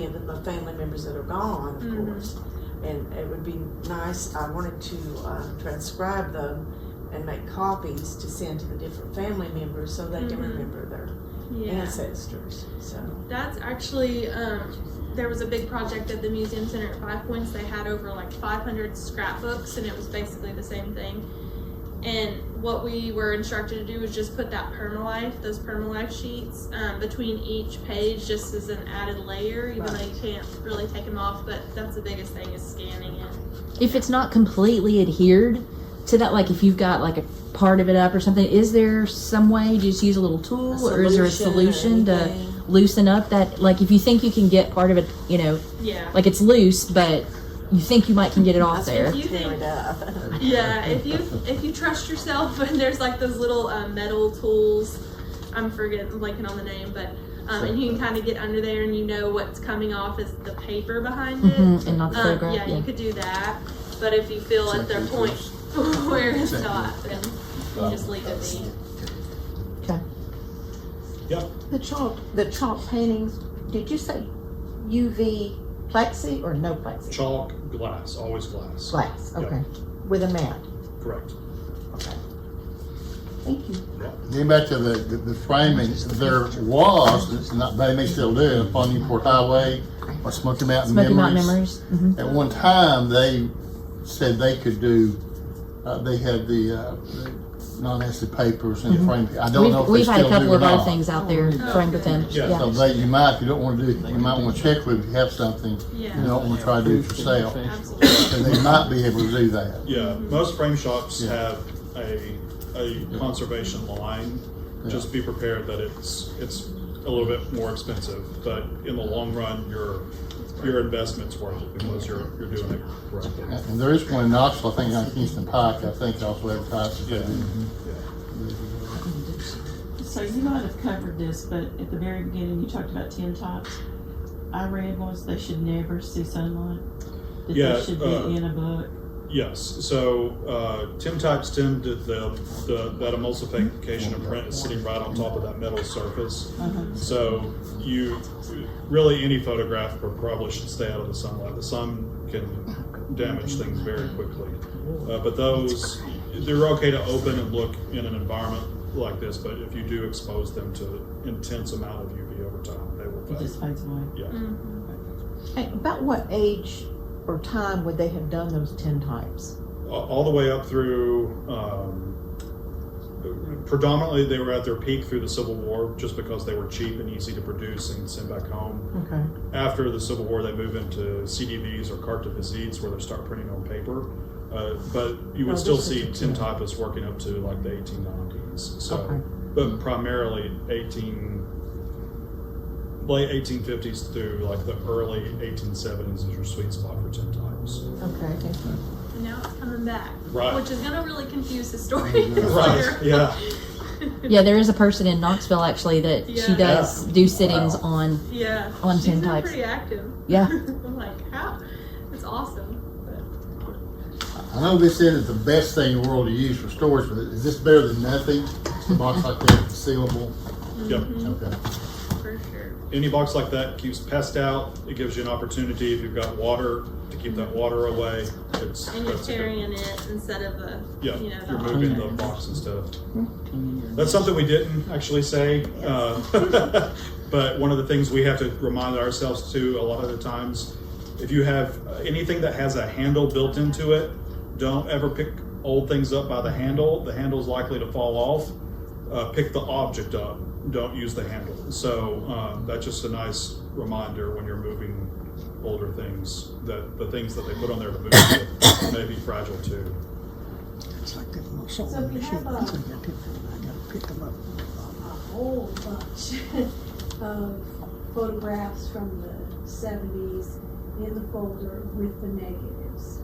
[SPEAKER 1] of the family members that are gone, of
[SPEAKER 5] Mhm.
[SPEAKER 1] course. And it would be nice. I wanted to transcribe them and make copies to send to the different family members so they can
[SPEAKER 5] Mhm.
[SPEAKER 1] remember their
[SPEAKER 5] Yeah.
[SPEAKER 1] ancestors. So
[SPEAKER 5] That's actually, there was a big project at the Museum Center at 5 Points. They had over like 500 scrapbooks, and it was basically the same thing. And what we were instructed to do was just put that those permalife sheets between each page, just as an added layer, even though you can't really take them off. But that's the biggest thing, is scanning it.
[SPEAKER 9] If it's not completely adhered to that, like if you've got like a part of it up or something, is there some way to just use a little tool, or is there a solution to loosen up that, like if you think you can get part of it,
[SPEAKER 5] Yeah.
[SPEAKER 9] like it's loose, but you think you might can get it off there.
[SPEAKER 5] If you think, yeah, if you trust yourself, and there's like those little metal tools, I'm blanking on the name, but and you can kind of get under there, and you know what's coming off is the paper behind it,
[SPEAKER 9] and not the photograph.
[SPEAKER 5] yeah, you could do that. But if you feel at their point where it's not, then you just leave it be.
[SPEAKER 9] Okay.
[SPEAKER 4] Yep.
[SPEAKER 2] The chalk paintings, did you say UV plexi or no plexi?
[SPEAKER 4] Chalk, glass, always glass.
[SPEAKER 2] Glass,
[SPEAKER 4] Yep.
[SPEAKER 2] okay. With a mat.
[SPEAKER 4] Correct.
[SPEAKER 2] Okay. Thank you.
[SPEAKER 8] Getting back to the framing, there was, they may still do it, upon Newport Highway or Smoky Mountain
[SPEAKER 9] Smoky Mountain
[SPEAKER 8] Memories.
[SPEAKER 9] Memories.
[SPEAKER 8] At one time, they said they could do, they had the non-acid papers and the frame. I don't know if they
[SPEAKER 9] We've had a
[SPEAKER 8] still
[SPEAKER 9] couple
[SPEAKER 8] do or
[SPEAKER 9] of other
[SPEAKER 8] not.
[SPEAKER 9] things out there framed with them.
[SPEAKER 4] Yeah.
[SPEAKER 8] So you might, if you don't want to do, you might want to check with, if you have something,
[SPEAKER 5] Yeah.
[SPEAKER 8] you don't want to try to do it yourself.
[SPEAKER 5] Absolutely.
[SPEAKER 8] And they might be able to do that.
[SPEAKER 4] Yeah, most frame shops
[SPEAKER 8] Yeah.
[SPEAKER 4] have a conservation line.
[SPEAKER 8] Yeah.
[SPEAKER 4] Just be prepared that it's a little bit more expensive, but in the long run, your investment's worth it because you're doing it correctly.
[SPEAKER 8] And there is one in Knoxville, I think on Kingston Pike, I think also advertises that.
[SPEAKER 7] So you might have covered this, but at the very beginning you talked about tin tops. I read once they should never see sunlight. That
[SPEAKER 4] Yeah,
[SPEAKER 7] they should be in a book.
[SPEAKER 4] Yes, so tin types tend to that emulsification of print is sitting right on top of that metal surface. So really any photograph probably should stay out of the sunlight. The sun can damage things very quickly. But they're okay to open and look in an environment like this, but if you do expose them to intense amount of UV over time, they will
[SPEAKER 7] It
[SPEAKER 4] fade.
[SPEAKER 7] just fades away.
[SPEAKER 4] Yeah.
[SPEAKER 2] Hey, about what age or time would they have done those tin types?
[SPEAKER 4] All the way up through predominantly they were at their peak through the Civil War, just because they were cheap and easy to produce and send back home.
[SPEAKER 10] Okay.
[SPEAKER 4] After the Civil War, they move into CDVs or carte de visites, where they start printing on paper. But you would still see tintypists working up to like the 1890s. So,
[SPEAKER 10] Okay.
[SPEAKER 4] but primarily late 1850s through like the early 1870s is your sweet spot for tintypes.
[SPEAKER 10] Okay.
[SPEAKER 5] And now it's coming back,
[SPEAKER 4] Right.
[SPEAKER 5] which is gonna really confuse historians
[SPEAKER 4] Right.
[SPEAKER 5] later.
[SPEAKER 4] Yeah.
[SPEAKER 9] Yeah, there is a person in Knoxville actually that she
[SPEAKER 5] Yeah.
[SPEAKER 9] does do sittings on.
[SPEAKER 5] Yeah.
[SPEAKER 9] On
[SPEAKER 5] She's been
[SPEAKER 9] tintypes.
[SPEAKER 5] pretty active.
[SPEAKER 9] Yeah.
[SPEAKER 5] I'm like, how? It's awesome.
[SPEAKER 8] I know this isn't the best thing in the world to use for storage, but is this better than nothing? A box like that, sealable?
[SPEAKER 4] Yep.
[SPEAKER 8] Okay.
[SPEAKER 5] For sure.
[SPEAKER 4] Any box like that keeps pests out. It gives you an opportunity, if you've got water, to keep that water away.
[SPEAKER 5] And you're carrying it instead of the,
[SPEAKER 4] Yeah,
[SPEAKER 5] you know,
[SPEAKER 4] you're
[SPEAKER 5] the
[SPEAKER 4] moving the box instead of. That's something we didn't actually say, but one of the things we have to remind ourselves to a lot of the times, if you have anything that has a handle built into it, don't ever pick old things up by the handle. The handle is likely to fall off. Pick the object up. Don't use the handle. So that's just a nice reminder when you're moving older things, that the things that they put on there to move with may be fragile too.
[SPEAKER 11] It's like that little
[SPEAKER 6] So
[SPEAKER 11] sewing
[SPEAKER 6] if you
[SPEAKER 11] machine.
[SPEAKER 6] have a-
[SPEAKER 11] I gotta pick them up.
[SPEAKER 6] a whole bunch of photographs from the 70s in the folder with the negatives.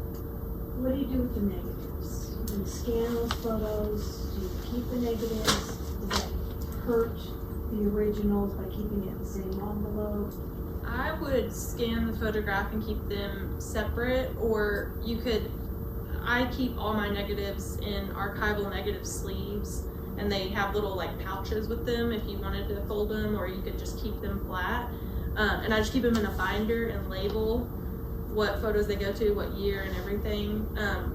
[SPEAKER 6] What do you do with the negatives? Do you scan those photos? Do you keep the negatives? Does that hurt the originals by keeping it in the same envelope?
[SPEAKER 5] I would scan the photograph and keep them separate, or you could, I keep all my negatives in archival negative sleeves, and they have little like pouches with them if you wanted to fold them, or you could just keep them flat. And I just keep them in a binder and label what photos they go to, what year and everything,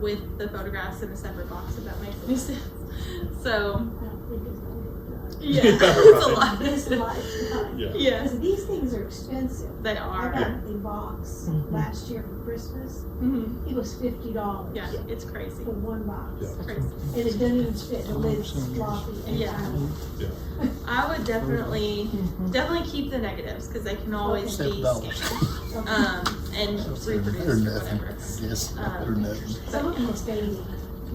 [SPEAKER 5] with the photographs in a separate box, if that makes any sense. So,
[SPEAKER 6] I don't think it's gonna get done.
[SPEAKER 5] yeah,
[SPEAKER 4] Yeah,
[SPEAKER 5] it's a
[SPEAKER 4] right.
[SPEAKER 5] lot.
[SPEAKER 6] This lifetime.
[SPEAKER 4] Yeah.
[SPEAKER 5] Yeah,
[SPEAKER 6] Because these things are expensive.
[SPEAKER 5] they
[SPEAKER 6] I
[SPEAKER 5] are.
[SPEAKER 6] got a box last year for Christmas.
[SPEAKER 5] Mhm.
[SPEAKER 6] It was $50
[SPEAKER 5] Yeah, it's crazy.
[SPEAKER 6] for one box.
[SPEAKER 4] Yeah.
[SPEAKER 5] Crazy.
[SPEAKER 6] And it doesn't even fit, the lid's floppy and
[SPEAKER 5] Yeah.
[SPEAKER 6] tiny.
[SPEAKER 4] Yeah.
[SPEAKER 5] I would definitely keep the negatives, because they can always be
[SPEAKER 8] $7.
[SPEAKER 5] scanned, and reproduced or whatever.
[SPEAKER 8] Yes, better than nothing.
[SPEAKER 6] Some of them was fading.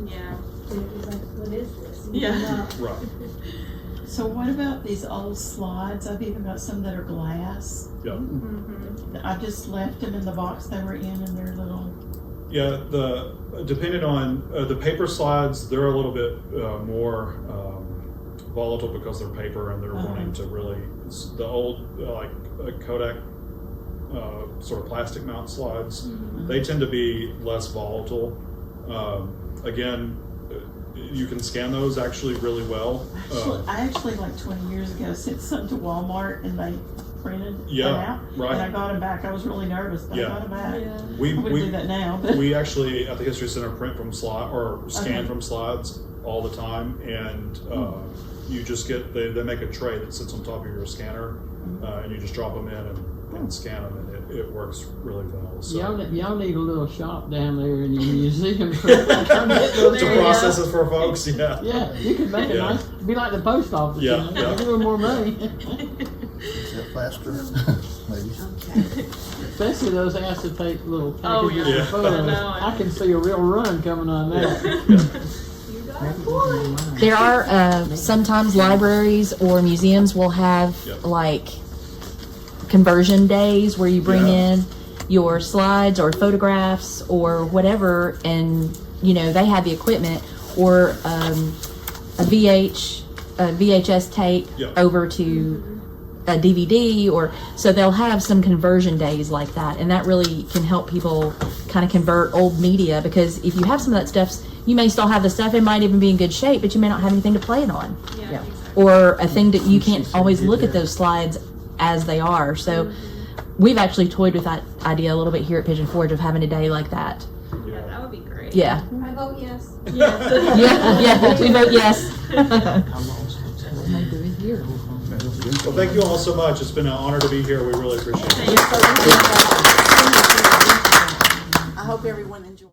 [SPEAKER 5] Yeah.
[SPEAKER 6] And it was like, what is this? And you
[SPEAKER 5] Yeah.
[SPEAKER 6] know,
[SPEAKER 4] Right.
[SPEAKER 7] So what about these old slides? I've even got some that are glass.
[SPEAKER 4] Yeah.
[SPEAKER 5] Mm-hmm.
[SPEAKER 7] I've just left them in the box they were in their little.
[SPEAKER 4] Yeah, depending on the paper slides, they're a little bit more volatile because they're paper and they're wanting to really, the old like Kodak sort of plastic mount slides, they tend to be less volatile. Again, you can scan those actually really well.
[SPEAKER 7] I actually like 20 years ago sent some to Walmart and they printed
[SPEAKER 4] Yeah,
[SPEAKER 7] them out.
[SPEAKER 4] right.
[SPEAKER 7] And I got them back. I was really nervous, but
[SPEAKER 4] Yeah.
[SPEAKER 7] I got them back.
[SPEAKER 5] Yeah.
[SPEAKER 4] We
[SPEAKER 7] I wouldn't do that now, but
[SPEAKER 4] we actually at the History Center print from slide or scan
[SPEAKER 7] Okay.
[SPEAKER 4] from slides all the time, and you just get they make a tray that sits on top of your scanner, and you just drop them in and scan them, and it works really well. So
[SPEAKER 10] Y'all need a little shop down there in your museum to come get those.
[SPEAKER 4] to
[SPEAKER 5] There you
[SPEAKER 4] process it for folks, yeah.
[SPEAKER 10] Yeah, you could make it
[SPEAKER 4] Yeah.
[SPEAKER 10] nice, be like the post office,
[SPEAKER 4] Yeah,
[SPEAKER 10] you know,
[SPEAKER 4] yeah.
[SPEAKER 10] give them more money.
[SPEAKER 8] Is that faster? Maybe.
[SPEAKER 1] Okay.
[SPEAKER 10] Especially those acetate little
[SPEAKER 5] Oh,
[SPEAKER 10] packages
[SPEAKER 4] yeah.
[SPEAKER 10] of photos.
[SPEAKER 5] I know.
[SPEAKER 10] I can see a real run coming on that.
[SPEAKER 5] You got a point.
[SPEAKER 9] There are sometimes libraries or museums will have
[SPEAKER 4] Yep.
[SPEAKER 9] like conversion days where you bring
[SPEAKER 4] Yeah.
[SPEAKER 9] in your slides or photographs or whatever, and you know they have the equipment or a VHS tape
[SPEAKER 4] Yep.
[SPEAKER 9] over to a DVD, or so they'll have some conversion days like that, and that really can help people kind of convert old media, because if you have some of that stuff, you may still have the stuff, it might even be in good shape, but you may not have anything to play it on,
[SPEAKER 5] Yeah.
[SPEAKER 9] or a thing that you can't always look at those slides as they are. So we've actually toyed with that idea a little bit here at Pigeon Forge of having a day like that.
[SPEAKER 5] Yeah, that would be great.
[SPEAKER 9] Yeah.
[SPEAKER 6] I vote yes.
[SPEAKER 5] Yeah.
[SPEAKER 9] Yeah, we vote yes.
[SPEAKER 4] Well, thank you all so much. It's been an honor to be here. We really appreciate it.
[SPEAKER 1] I hope everyone enjoys.